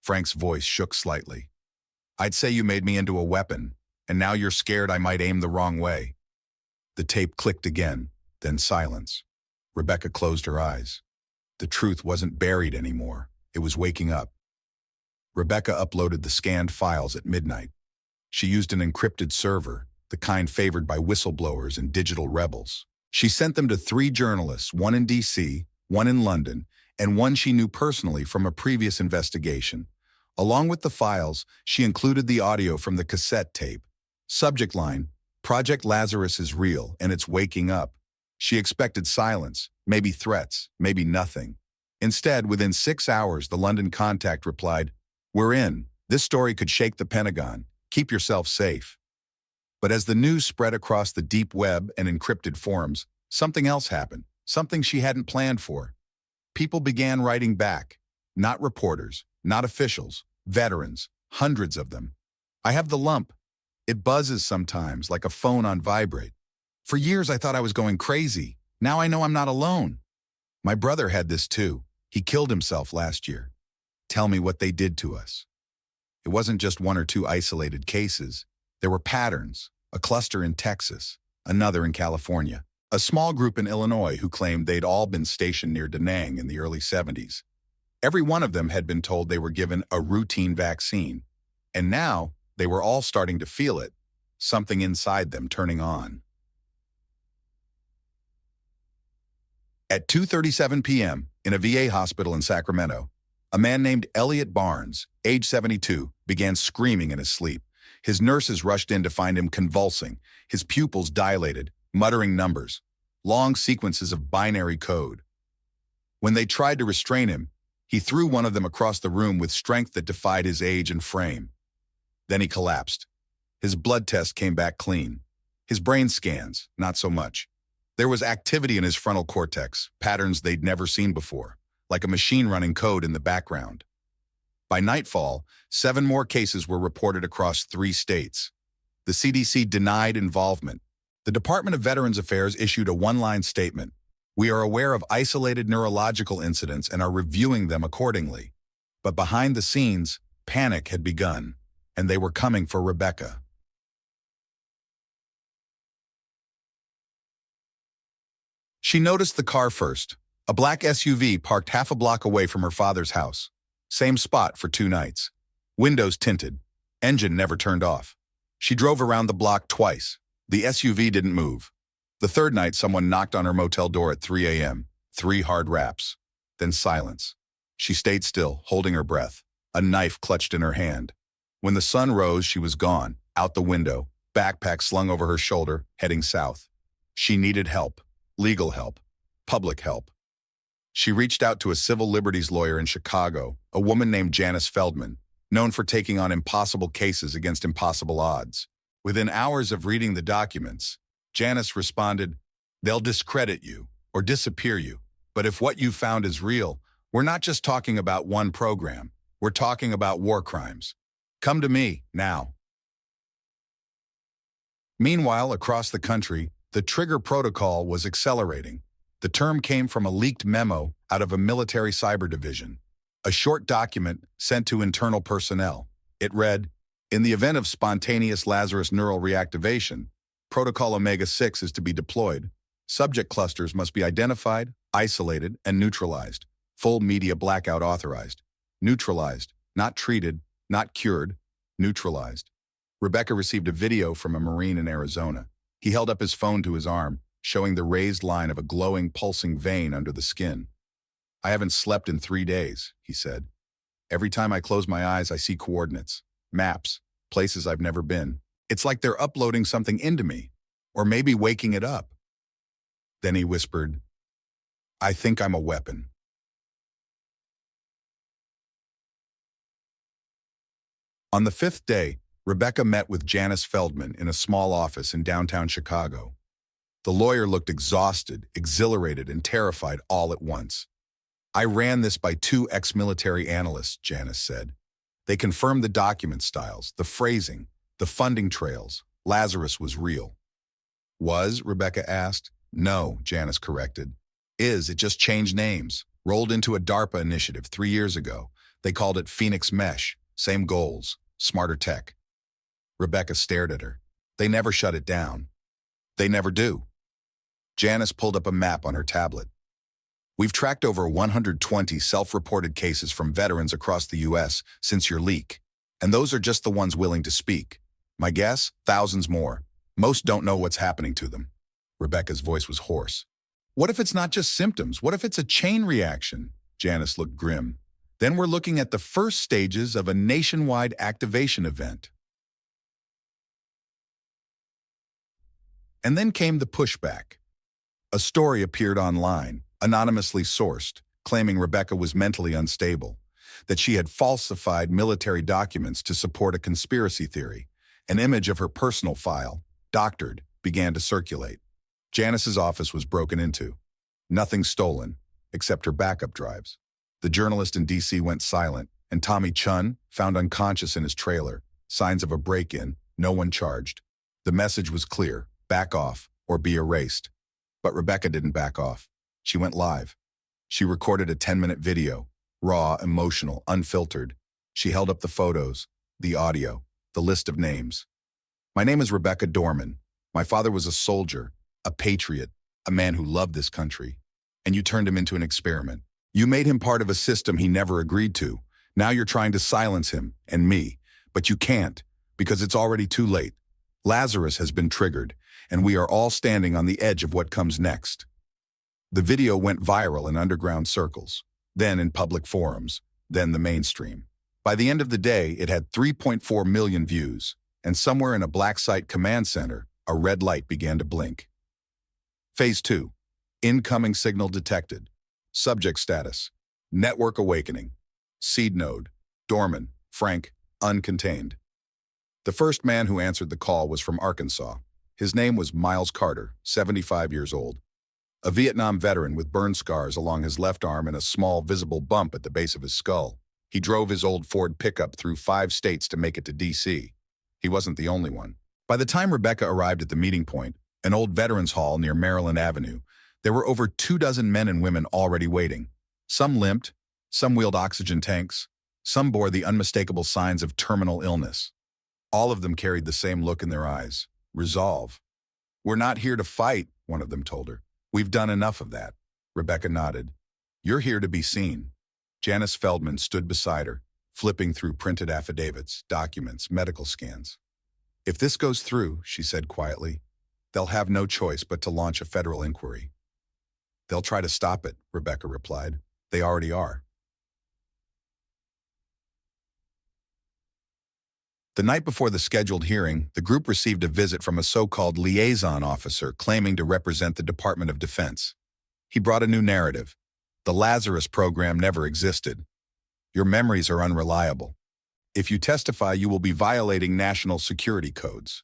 Frank's voice shook slightly. I'd say you made me into a weapon, and now you're scared I might aim the wrong way. The tape clicked again, then silence. Rebecca closed her eyes. The truth wasn't buried anymore. It was waking up. Rebecca uploaded the scanned files at midnight. She used an encrypted server, the kind favored by whistleblowers and digital rebels. She sent them to 3 journalists, one in D.C., one in London, and one she knew personally from a previous investigation. Along with the files, she included the audio from the cassette tape. Subject line, Project Lazarus is real, and it's waking up. She expected silence, maybe threats, maybe nothing. Instead, within 6 hours, the London contact replied, "We're in. This story could shake the Pentagon. Keep yourself safe." But as the news spread across the deep web and encrypted forums, something else happened, something she hadn't planned for. People began writing back. Not reporters, not officials, veterans, hundreds of them. "I have the lump. It buzzes sometimes, like a phone on vibrate. For years I thought I was going crazy. Now I know I'm not alone. My brother had this too. He killed himself last year. Tell me what they did to us." It wasn't just 1 or 2 isolated cases. There were patterns, a cluster in Texas, another in California, a small group in Illinois who claimed they'd all been stationed near Da Nang in the early 70s. Every one of them had been told they were given a routine vaccine, and now they were all starting to feel it, something inside them turning on. At 2:37 p.m., in a VA hospital in Sacramento, a man named Elliot Barnes, age 72, began screaming in his sleep. His nurses rushed in to find him convulsing, his pupils dilated, muttering numbers, long sequences of binary code. When they tried to restrain him, he threw one of them across the room with strength that defied his age and frame. Then he collapsed. His blood test came back clean. His brain scans, not so much. There was activity in his frontal cortex, patterns they'd never seen before, like a machine running code in the background. By nightfall, 7 more cases were reported across 3 states. The CDC denied involvement. The Department of Veterans Affairs issued a one-line statement. "We are aware of isolated neurological incidents and are reviewing them accordingly." But behind the scenes, panic had begun, and they were coming for Rebecca. She noticed the car first, a black SUV parked half a block away from her father's house. Same spot for 2 nights. Windows tinted. Engine never turned off. She drove around the block twice. The SUV didn't move. The 3rd night, someone knocked on her motel door at 3 a.m. 3 hard raps. Then silence. She stayed still, holding her breath, a knife clutched in her hand. When the sun rose, she was gone, out the window, backpack slung over her shoulder, heading south. She needed help. Legal help. Public help. She reached out to a civil liberties lawyer in Chicago, a woman named Janice Feldman, known for taking on impossible cases against impossible odds. Within hours of reading the documents, Janice responded, "They'll discredit you or disappear you, but if what you found is real, we're not just talking about one program, we're talking about war crimes. Come to me, now." Meanwhile, across the country, the trigger protocol was accelerating. The term came from a leaked memo out of a military cyber division, a short document sent to internal personnel. It read, "In the event of spontaneous Lazarus neural reactivation, Protocol Omega-6 is to be deployed. Subject clusters must be identified, isolated, and neutralized. Full media blackout authorized. Neutralized, not treated, not cured, neutralized." Rebecca received a video from a Marine in Arizona. He held up his phone to his arm, showing the raised line of a glowing, pulsing vein under the skin. "I haven't slept in 3 days," he said. "Every time I close my eyes, I see coordinates, maps, places I've never been. It's like they're uploading something into me, or maybe waking it up." Then he whispered, "I think I'm a weapon." On the 5th day, Rebecca met with Janice Feldman in a small office in downtown Chicago. The lawyer looked exhausted, exhilarated, and terrified all at once. I ran this by two ex-military analysts, Janice said. They confirmed the document styles, the phrasing, the funding trails. Lazarus was real. Was? Rebecca asked. No, Janice corrected. It just changed names. Rolled into a DARPA initiative 3 years ago. They called it Phoenix Mesh. Same goals, smarter tech. Rebecca stared at her. They never shut it down. They never do. Janice pulled up a map on her tablet. We've tracked over 120 self-reported cases from veterans across the U.S. since your leak. And those are just the ones willing to speak. My guess? Thousands more. Most don't know what's happening to them. Rebecca's voice was hoarse. What if it's not just symptoms? What if it's a chain reaction? Janice looked grim. Then we're looking at the first stages of a nationwide activation event. And then came the pushback. A story appeared online, anonymously sourced, claiming Rebecca was mentally unstable, that she had falsified military documents to support a conspiracy theory. An image of her personal file, doctored, began to circulate. Janice's office was broken into. Nothing stolen, except her backup drives. The journalist in D.C. went silent, and Tommy Chun, found unconscious in his trailer, signs of a break-in, no one charged. The message was clear, back off, or be erased. But Rebecca didn't back off. She went live. She recorded a 10-minute video, raw, emotional, unfiltered. She held up the photos, the audio, the list of names. My name is Rebecca Dorman. My father was a soldier, a patriot, a man who loved this country. And you turned him into an experiment. You made him part of a system he never agreed to. Now you're trying to silence him, and me. But you can't, because it's already too late. Lazarus has been triggered, and we are all standing on the edge of what comes next. The video went viral in underground circles, then in public forums, then the mainstream. By the end of the day, it had 3.4 million views, and somewhere in a black site command center, a red light began to blink. Phase 2. Incoming signal detected. Subject status. Network awakening. Seed node. Dorman. Frank. Uncontained. The first man who answered the call was from Arkansas. His name was Miles Carter, 75 years old. A Vietnam veteran with burn scars along his left arm and a small visible bump at the base of his skull. He drove his old Ford pickup through 5 states to make it to D.C. He wasn't the only one. By the time Rebecca arrived at the meeting point, an old veterans hall near Maryland Avenue, there were over 24 men and women already waiting. Some limped, some wheeled oxygen tanks, some bore the unmistakable signs of terminal illness. All of them carried the same look in their eyes, resolve. We're not here to fight, one of them told her. We've done enough of that. Rebecca nodded. You're here to be seen. Janice Feldman stood beside her, flipping through printed affidavits, documents, medical scans. If this goes through, she said quietly, they'll have no choice but to launch a federal inquiry. They'll try to stop it, Rebecca replied. They already are. The night before the scheduled hearing, the group received a visit from a so-called liaison officer claiming to represent the Department of Defense. He brought a new narrative. The Lazarus program never existed. Your memories are unreliable. If you testify, you will be violating national security codes.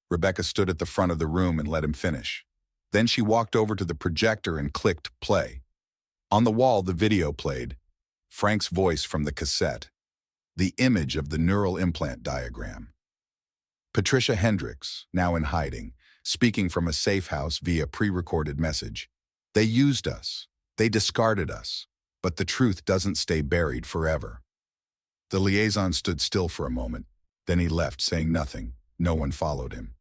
Rebecca stood at the front of the room and let him finish. Then she walked over to the projector and clicked play. On the wall, the video played. Frank's voice from the cassette. The image of the neural implant diagram. Patricia Hendricks, now in hiding, speaking from a safe house via pre-recorded message. They used us. They discarded us. But the truth doesn't stay buried forever. The liaison stood still for a moment. Then he left, saying nothing. No one followed him.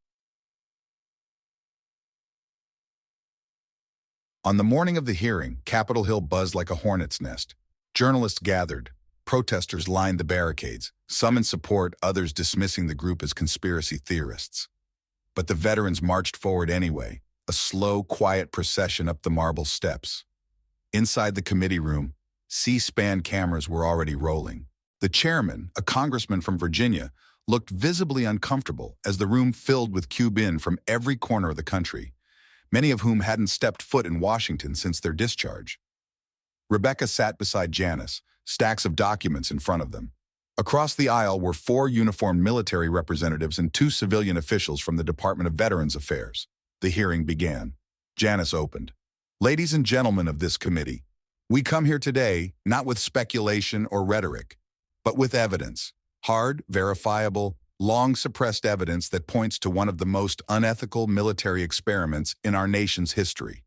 On the morning of the hearing, Capitol Hill buzzed like a hornet's nest. Journalists gathered. Protesters lined the barricades, some in support, others dismissing the group as conspiracy theorists. But the veterans marched forward anyway, a slow, quiet procession up the marble steps. Inside the committee room, C-SPAN cameras were already rolling. The chairman, a congressman from Virginia, looked visibly uncomfortable as the room filled with cube-in from every corner of the country, many of whom hadn't stepped foot in Washington since their discharge. Rebecca sat beside Janice, stacks of documents in front of them. Across the aisle were 4 uniformed military representatives and 2 civilian officials from the Department of Veterans Affairs. The hearing began. Janice opened. Ladies and gentlemen of this committee, we come here today not with speculation or rhetoric, but with evidence. Hard, verifiable, long-suppressed evidence that points to one of the most unethical military experiments in our nation's history.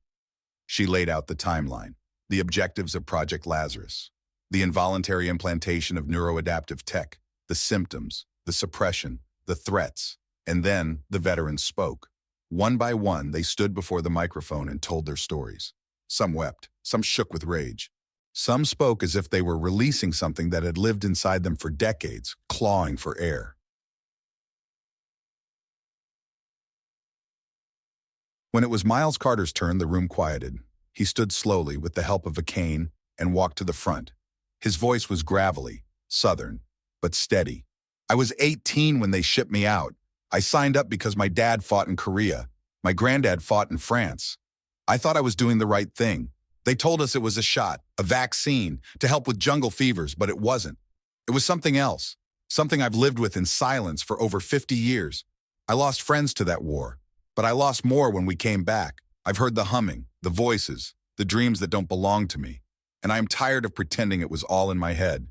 She laid out the timeline, the objectives of Project Lazarus, the involuntary implantation of neuroadaptive tech, the symptoms, the suppression, the threats, and then the veterans spoke. One by one, they stood before the microphone and told their stories. Some wept, some shook with rage. Some spoke as if they were releasing something that had lived inside them for decades, clawing for air. When it was Miles Carter's turn, the room quieted. He stood slowly with the help of a cane and walked to the front. His voice was gravelly, southern, but steady. I was 18 when they shipped me out. I signed up because my dad fought in Korea. My granddad fought in France. I thought I was doing the right thing. They told us it was a shot, a vaccine, to help with jungle fevers, but it wasn't. It was something else, something I've lived with in silence for over 50 years. I lost friends to that war, but I lost more when we came back. I've heard the humming, the voices, the dreams that don't belong to me, and I am tired of pretending it was all in my head.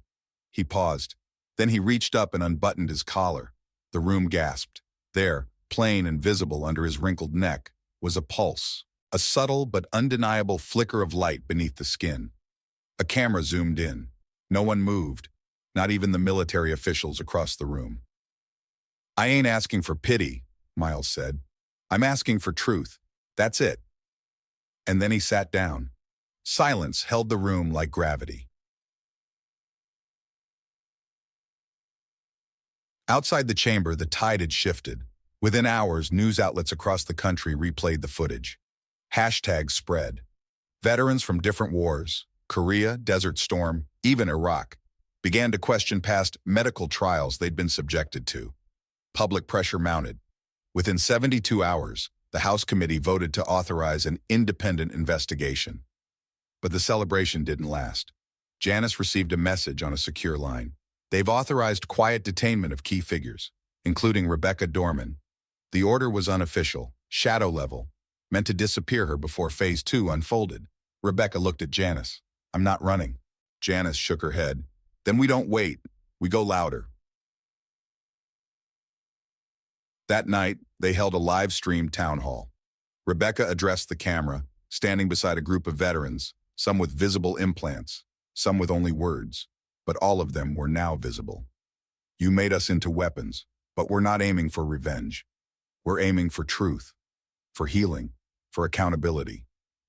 He paused. Then he reached up and unbuttoned his collar. The room gasped. There, plain and visible under his wrinkled neck, was a pulse, a subtle but undeniable flicker of light beneath the skin. A camera zoomed in. No one moved, not even the military officials across the room. I ain't asking for pity, Miles said. I'm asking for truth. That's it. And then he sat down. Silence held the room like gravity. Outside the chamber, the tide had shifted. Within hours, news outlets across the country replayed the footage. Hashtags spread. Veterans from different wars, Korea, Desert Storm, even Iraq, began to question past medical trials they'd been subjected to. Public pressure mounted. Within 72 hours, the House committee voted to authorize an independent investigation. But the celebration didn't last. Janice received a message on a secure line. They've authorized quiet detainment of key figures, including Rebecca Dorman. The order was unofficial, shadow level, meant to disappear her before Phase 2 unfolded. Rebecca looked at Janice. I'm not running. Janice shook her head. Then we don't wait. We go louder. That night, they held a live-streamed town hall. Rebecca addressed the camera, standing beside a group of veterans, some with visible implants, some with only words, but all of them were now visible. You made us into weapons, but we're not aiming for revenge. We're aiming for truth, for healing, for accountability.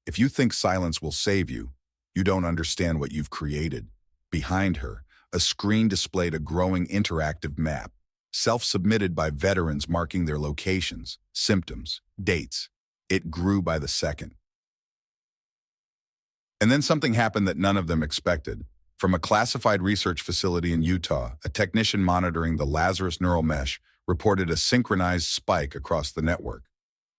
If you think silence will save you, you don't understand what you've created. Behind her, a screen displayed a growing interactive map, self-submitted by veterans marking their locations, symptoms, dates. It grew by the second. And then something happened that none of them expected. From a classified research facility in Utah, a technician monitoring the Lazarus neural mesh reported a synchronized spike across the network.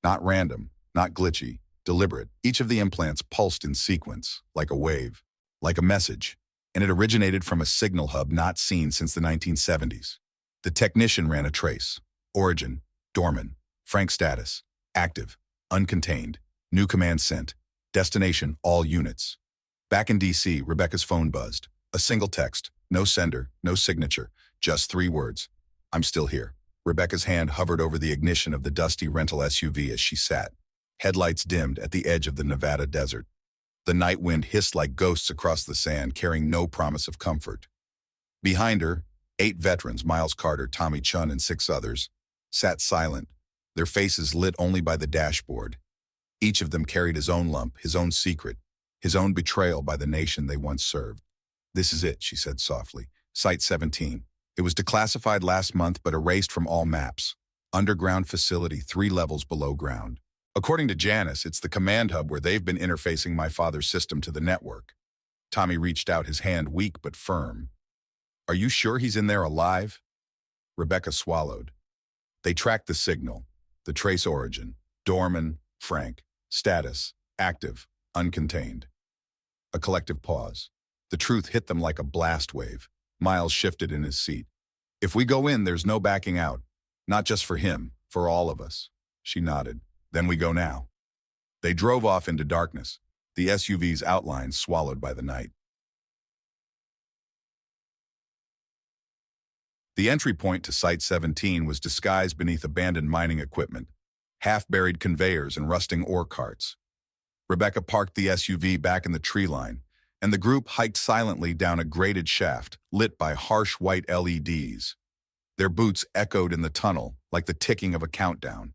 Not random, not glitchy, deliberate. Each of the implants pulsed in sequence, like a wave, like a message, and it originated from a signal hub not seen since the 1970s. The technician ran a trace. Origin, dormant. Frank status, active, uncontained. New command sent. Destination, all units. Back in D.C., Rebecca's phone buzzed. A single text, no sender, no signature, just 3 words. I'm still here. Rebecca's hand hovered over the ignition of the dusty rental SUV as she sat. Headlights dimmed at the edge of the Nevada desert. The night wind hissed like ghosts across the sand, carrying no promise of comfort. Behind her, 8 veterans, Miles Carter, Tommy Chun, and 6 others, sat silent, their faces lit only by the dashboard. Each of them carried his own lump, his own secret, his own betrayal by the nation they once served. This is it, she said softly. Site 17. It was declassified last month but erased from all maps. Underground facility 3 levels below ground. According to Janice, it's the command hub where they've been interfacing my father's system to the network. Tommy reached out, his hand weak but firm. Are you sure he's in there alive? Rebecca swallowed. They tracked the signal, the trace origin, Dorman, Frank, status, active, uncontained. A collective pause. The truth hit them like a blast wave. Miles shifted in his seat. If we go in, there's no backing out. Not just for him, for all of us. She nodded. Then we go now. They drove off into darkness, the SUV's outlines swallowed by the night. The entry point to Site 17 was disguised beneath abandoned mining equipment, half-buried conveyors and rusting ore carts. Rebecca parked the SUV back in the tree line, and the group hiked silently down a graded shaft lit by harsh white LEDs. Their boots echoed in the tunnel like the ticking of a countdown.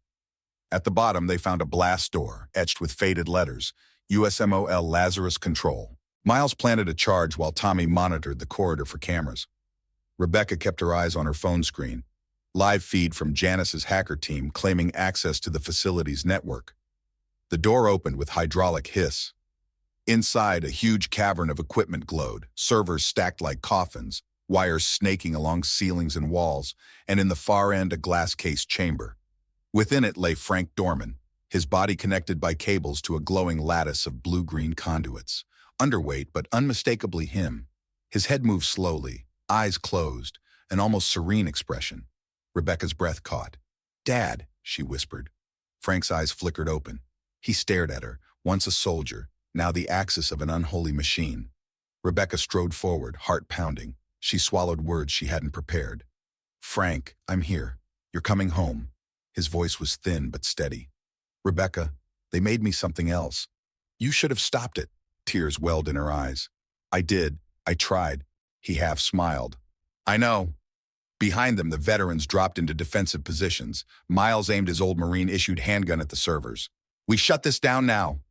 At the bottom, they found a blast door etched with faded letters, USMOL Lazarus Control. Miles planted a charge while Tommy monitored the corridor for cameras. Rebecca kept her eyes on her phone screen. Live feed from Janice's hacker team claiming access to the facility's network. The door opened with hydraulic hiss. Inside, a huge cavern of equipment glowed, servers stacked like coffins, wires snaking along ceilings and walls, and in the far end a glass-cased chamber. Within it lay Frank Dorman, his body connected by cables to a glowing lattice of blue-green conduits. Underweight, but unmistakably him. His head moved slowly, eyes closed, an almost serene expression. Rebecca's breath caught. "Dad," she whispered. Frank's eyes flickered open. He stared at her, once a soldier, now the axis of an unholy machine. Rebecca strode forward, heart pounding. She swallowed words she hadn't prepared. "Frank, I'm here. You're coming home." His voice was thin but steady. "Rebecca, they made me something else. You should have stopped it." Tears welled in her eyes. "I did. I tried." He half smiled. "I know." Behind them, the veterans dropped into defensive positions. Miles aimed his old Marine-issued handgun at the servers. "We shut this down now."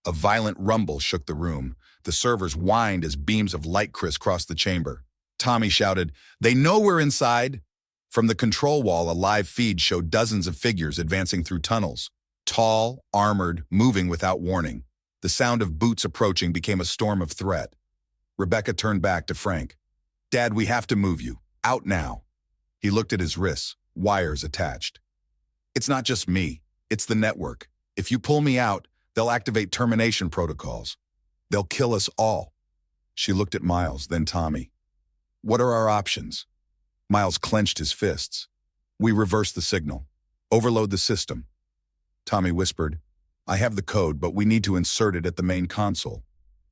A violent rumble shook the room. The servers whined as beams of light crisscrossed the chamber. Tommy shouted, "They know we're inside!" From the control wall, a live feed showed dozens of figures advancing through tunnels. Tall, armored, moving without warning. The sound of boots approaching became a storm of threat. Rebecca turned back to Frank. "Dad, we have to move you. Out now." He looked at his wrists, wires attached. "It's not just me. It's the network. If you pull me out, they'll activate termination protocols. They'll kill us all." She looked at Miles, then Tommy. "What are our options?" Miles clenched his fists. "We reverse the signal. Overload the system." Tommy whispered, "I have the code, but we need to insert it at the main console.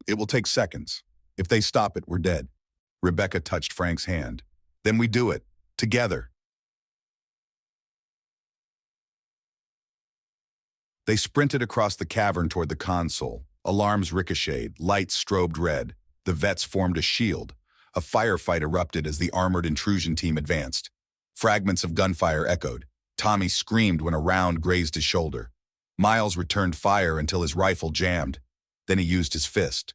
It will take seconds. If they stop it, we're dead." Rebecca touched Frank's hand. "Then we do it. Together." They sprinted across the cavern toward the console. Alarms ricocheted, lights strobed red. The vets formed a shield. A firefight erupted as the armored intrusion team advanced. Fragments of gunfire echoed. Tommy screamed when a round grazed his shoulder. Miles returned fire until his rifle jammed. Then he used his fist.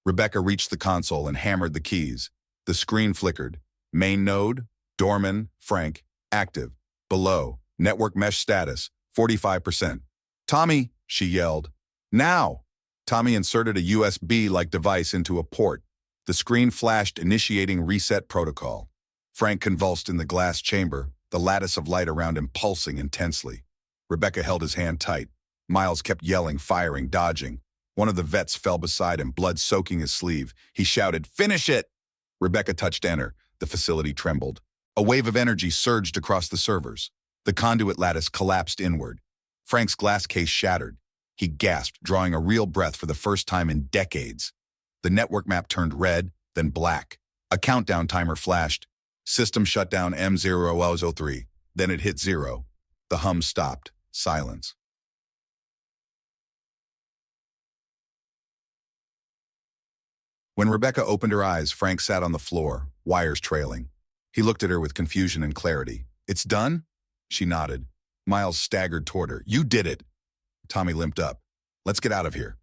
Rebecca reached the console and hammered the keys. The screen flickered. Main node, Dorman, Frank, active. Below, network mesh status, 45%. "Tommy," she yelled. "Now!" Tommy inserted a USB-like device into a port. The screen flashed, initiating reset protocol. Frank convulsed in the glass chamber, the lattice of light around him pulsing intensely. Rebecca held his hand tight. Miles kept yelling, firing, dodging. One of the vets fell beside him, blood soaking his sleeve. He shouted, "Finish it!" Rebecca touched enter. The facility trembled. A wave of energy surged across the servers. The conduit lattice collapsed inward. Frank's glass case shattered. He gasped, drawing a real breath for the first time in decades. The network map turned red, then black. A countdown timer flashed. System shutdown M003. Then it hit 0. The hum stopped. Silence. When Rebecca opened her eyes, Frank sat on the floor, wires trailing. He looked at her with confusion and clarity. "It's done?" She nodded. Miles staggered toward her. "You did it!" Tommy limped up. "Let's get out of here."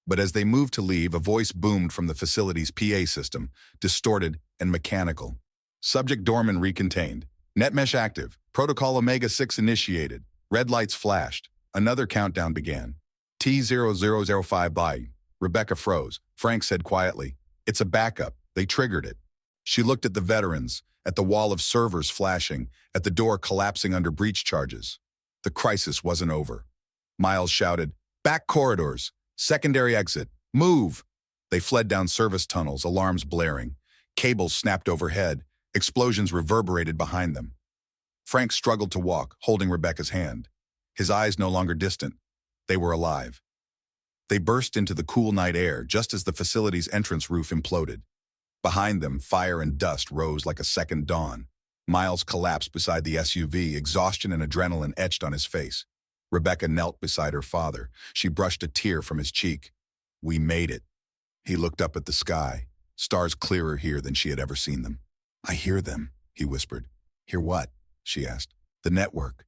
But as they moved to leave, a voice boomed from the facility's PA system, distorted and mechanical. "Subject Dorman recontained. Netmesh active. Protocol Omega-6 initiated." Red lights flashed. Another countdown began. T0005 by. Rebecca froze. Frank said quietly, "It's a backup. They triggered it." She looked at the veterans, at the wall of servers flashing, at the door collapsing under breach charges. The crisis wasn't over. Miles shouted, "Back corridors! Secondary exit! Move!" They fled down service tunnels, alarms blaring. Cables snapped overhead. Explosions reverberated behind them. Frank struggled to walk, holding Rebecca's hand. his eyes no longer distant. They were alive. They burst into the cool night air just as the facility's entrance roof imploded. Behind them, fire and dust rose like a second dawn. Miles collapsed beside the SUV, exhaustion and adrenaline etched on his face. Rebecca knelt beside her father. She brushed a tear from his cheek. "We made it." He looked up at the sky, stars clearer here than she had ever seen them. "I hear them," he whispered. "Hear what?" she asked. "The network.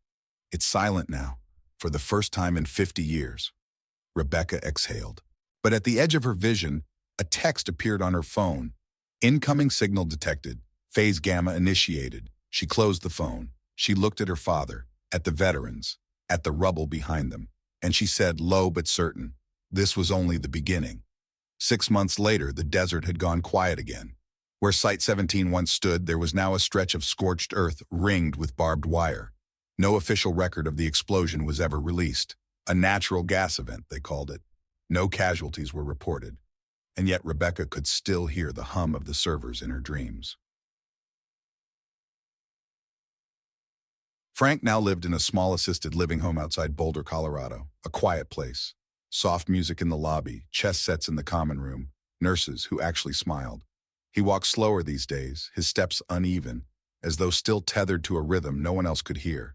It's silent now, for the first time in 50 years. Rebecca exhaled. But at the edge of her vision, a text appeared on her phone. "Incoming signal detected. Phase gamma initiated." She closed the phone. She looked at her father, at the veterans, at the rubble behind them, and she said, low but certain, this was only the beginning. 6 months later, the desert had gone quiet again. Where Site 17 once stood, there was now a stretch of scorched earth ringed with barbed wire. No official record of the explosion was ever released. A natural gas event, they called it. No casualties were reported. And yet Rebecca could still hear the hum of the servers in her dreams. Frank now lived in a small assisted living home outside Boulder, Colorado, a quiet place. Soft music in the lobby, chess sets in the common room, nurses who actually smiled. He walked slower these days, his steps uneven, as though still tethered to a rhythm no one else could hear.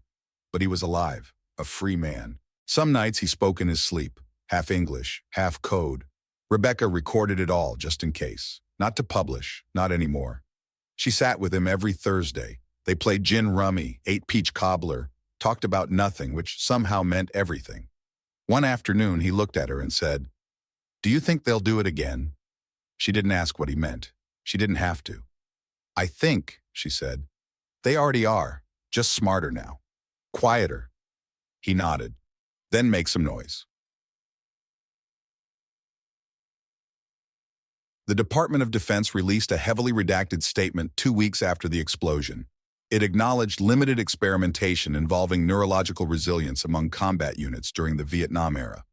But he was alive, a free man. Some nights he spoke in his sleep, half English, half code. Rebecca recorded it all just in case. Not to publish, not anymore. She sat with him every Thursday. They played gin rummy, ate peach cobbler, talked about nothing, which somehow meant everything. One afternoon he looked at her and said, "Do you think they'll do it again?" She didn't ask what he meant. She didn't have to. "I think," she said, "they already are, just smarter now. Quieter." He nodded. "Then make some noise." The Department of Defense released a heavily redacted statement 2 weeks after the explosion. It acknowledged limited experimentation involving neurological resilience among combat units during the Vietnam era.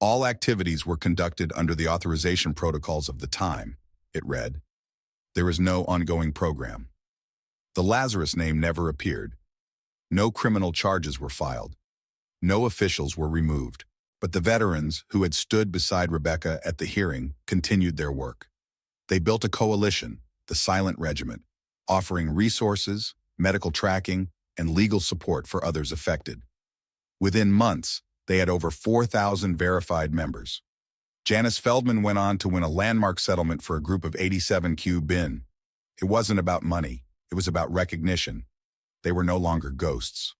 All activities were conducted under the authorization protocols of the time, it read. There is no ongoing program. The Lazarus name never appeared. No criminal charges were filed. No officials were removed. But the veterans who had stood beside Rebecca at the hearing continued their work. They built a coalition, the Silent Regiment, offering resources, medical tracking, and legal support for others affected. Within months, they had over 4,000 verified members. Janice Feldman went on to win a landmark settlement for a group of 87Q bin. It wasn't about money, it was about recognition. They were no longer ghosts.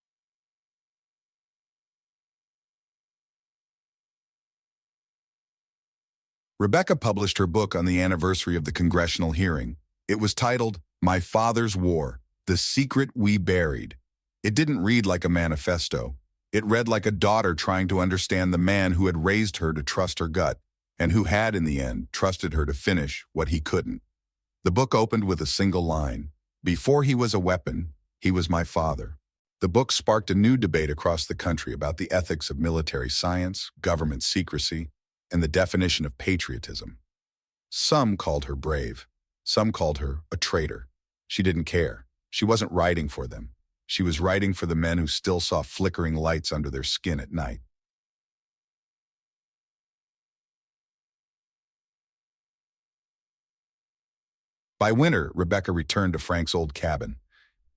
Rebecca published her book on the anniversary of the congressional hearing. It was titled, My Father's War, The Secret We Buried. It didn't read like a manifesto. It read like a daughter trying to understand the man who had raised her to trust her gut, and who had, in the end, trusted her to finish what he couldn't. The book opened with a single line. Before he was a weapon, he was my father. The book sparked a new debate across the country about the ethics of military science, government secrecy, and the definition of patriotism. Some called her brave. Some called her a traitor. She didn't care. She wasn't writing for them. She was writing for the men who still saw flickering lights under their skin at night. By winter, Rebecca returned to Frank's old cabin.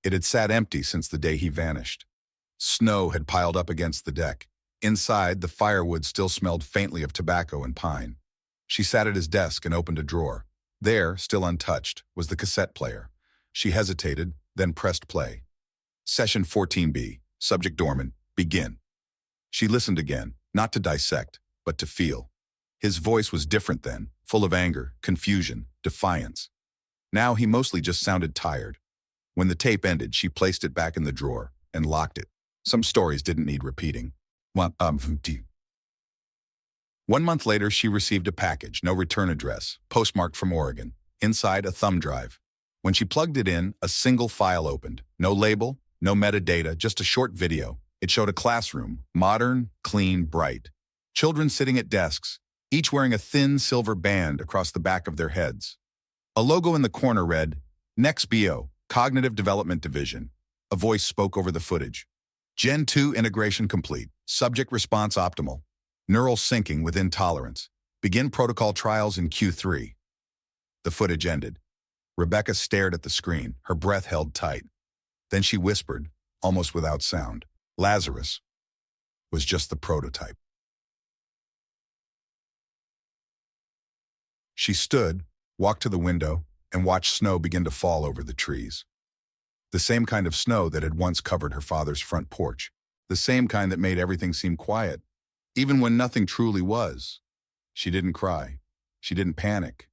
It had sat empty since the day he vanished. Snow had piled up against the deck. Inside, the firewood still smelled faintly of tobacco and pine. She sat at his desk and opened a drawer. There, still untouched, was the cassette player. She hesitated, then pressed play. Session 14B, subject dormant, begin. She listened again, not to dissect, but to feel. His voice was different then, full of anger, confusion, defiance. Now he mostly just sounded tired. When the tape ended, she placed it back in the drawer and locked it. Some stories didn't need repeating. 1 month later, she received a package, no return address, postmarked from Oregon. Inside, a thumb drive. When she plugged it in, a single file opened. No label, no metadata, just a short video. It showed a classroom, modern, clean, bright. Children sitting at desks, each wearing a thin silver band across the back of their heads. A logo in the corner read, NextBio, Cognitive Development Division. A voice spoke over the footage. Gen 2 integration complete. Subject response optimal. Neural syncing within tolerance. Begin protocol trials in Q3. The footage ended. Rebecca stared at the screen, her breath held tight. Then she whispered, almost without sound, Lazarus was just the prototype. She stood, walked to the window, and watched snow begin to fall over the trees. The same kind of snow that had once covered her father's front porch. The same kind that made everything seem quiet, even when nothing truly was. She didn't cry. She didn't panic.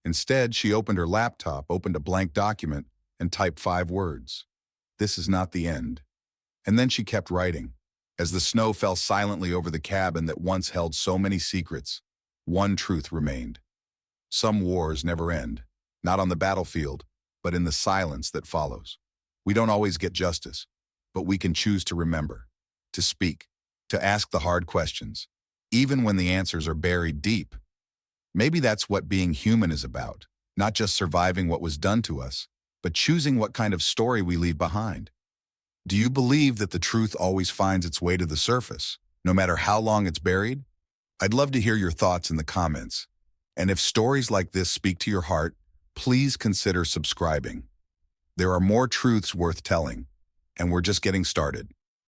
Instead, she opened her laptop, opened a blank document, and typed 5 words. This is not the end. And then she kept writing. As the snow fell silently over the cabin that once held so many secrets, one truth remained. Some wars never end, not on the battlefield, but in the silence that follows. We don't always get justice, but we can choose to remember, to speak, to ask the hard questions, even when the answers are buried deep. Maybe that's what being human is about, not just surviving what was done to us, but choosing what kind of story we leave behind. Do you believe that the truth always finds its way to the surface, no matter how long it's buried? I'd love to hear your thoughts in the comments. And if stories like this speak to your heart, please consider subscribing. There are more truths worth telling, and we're just getting started.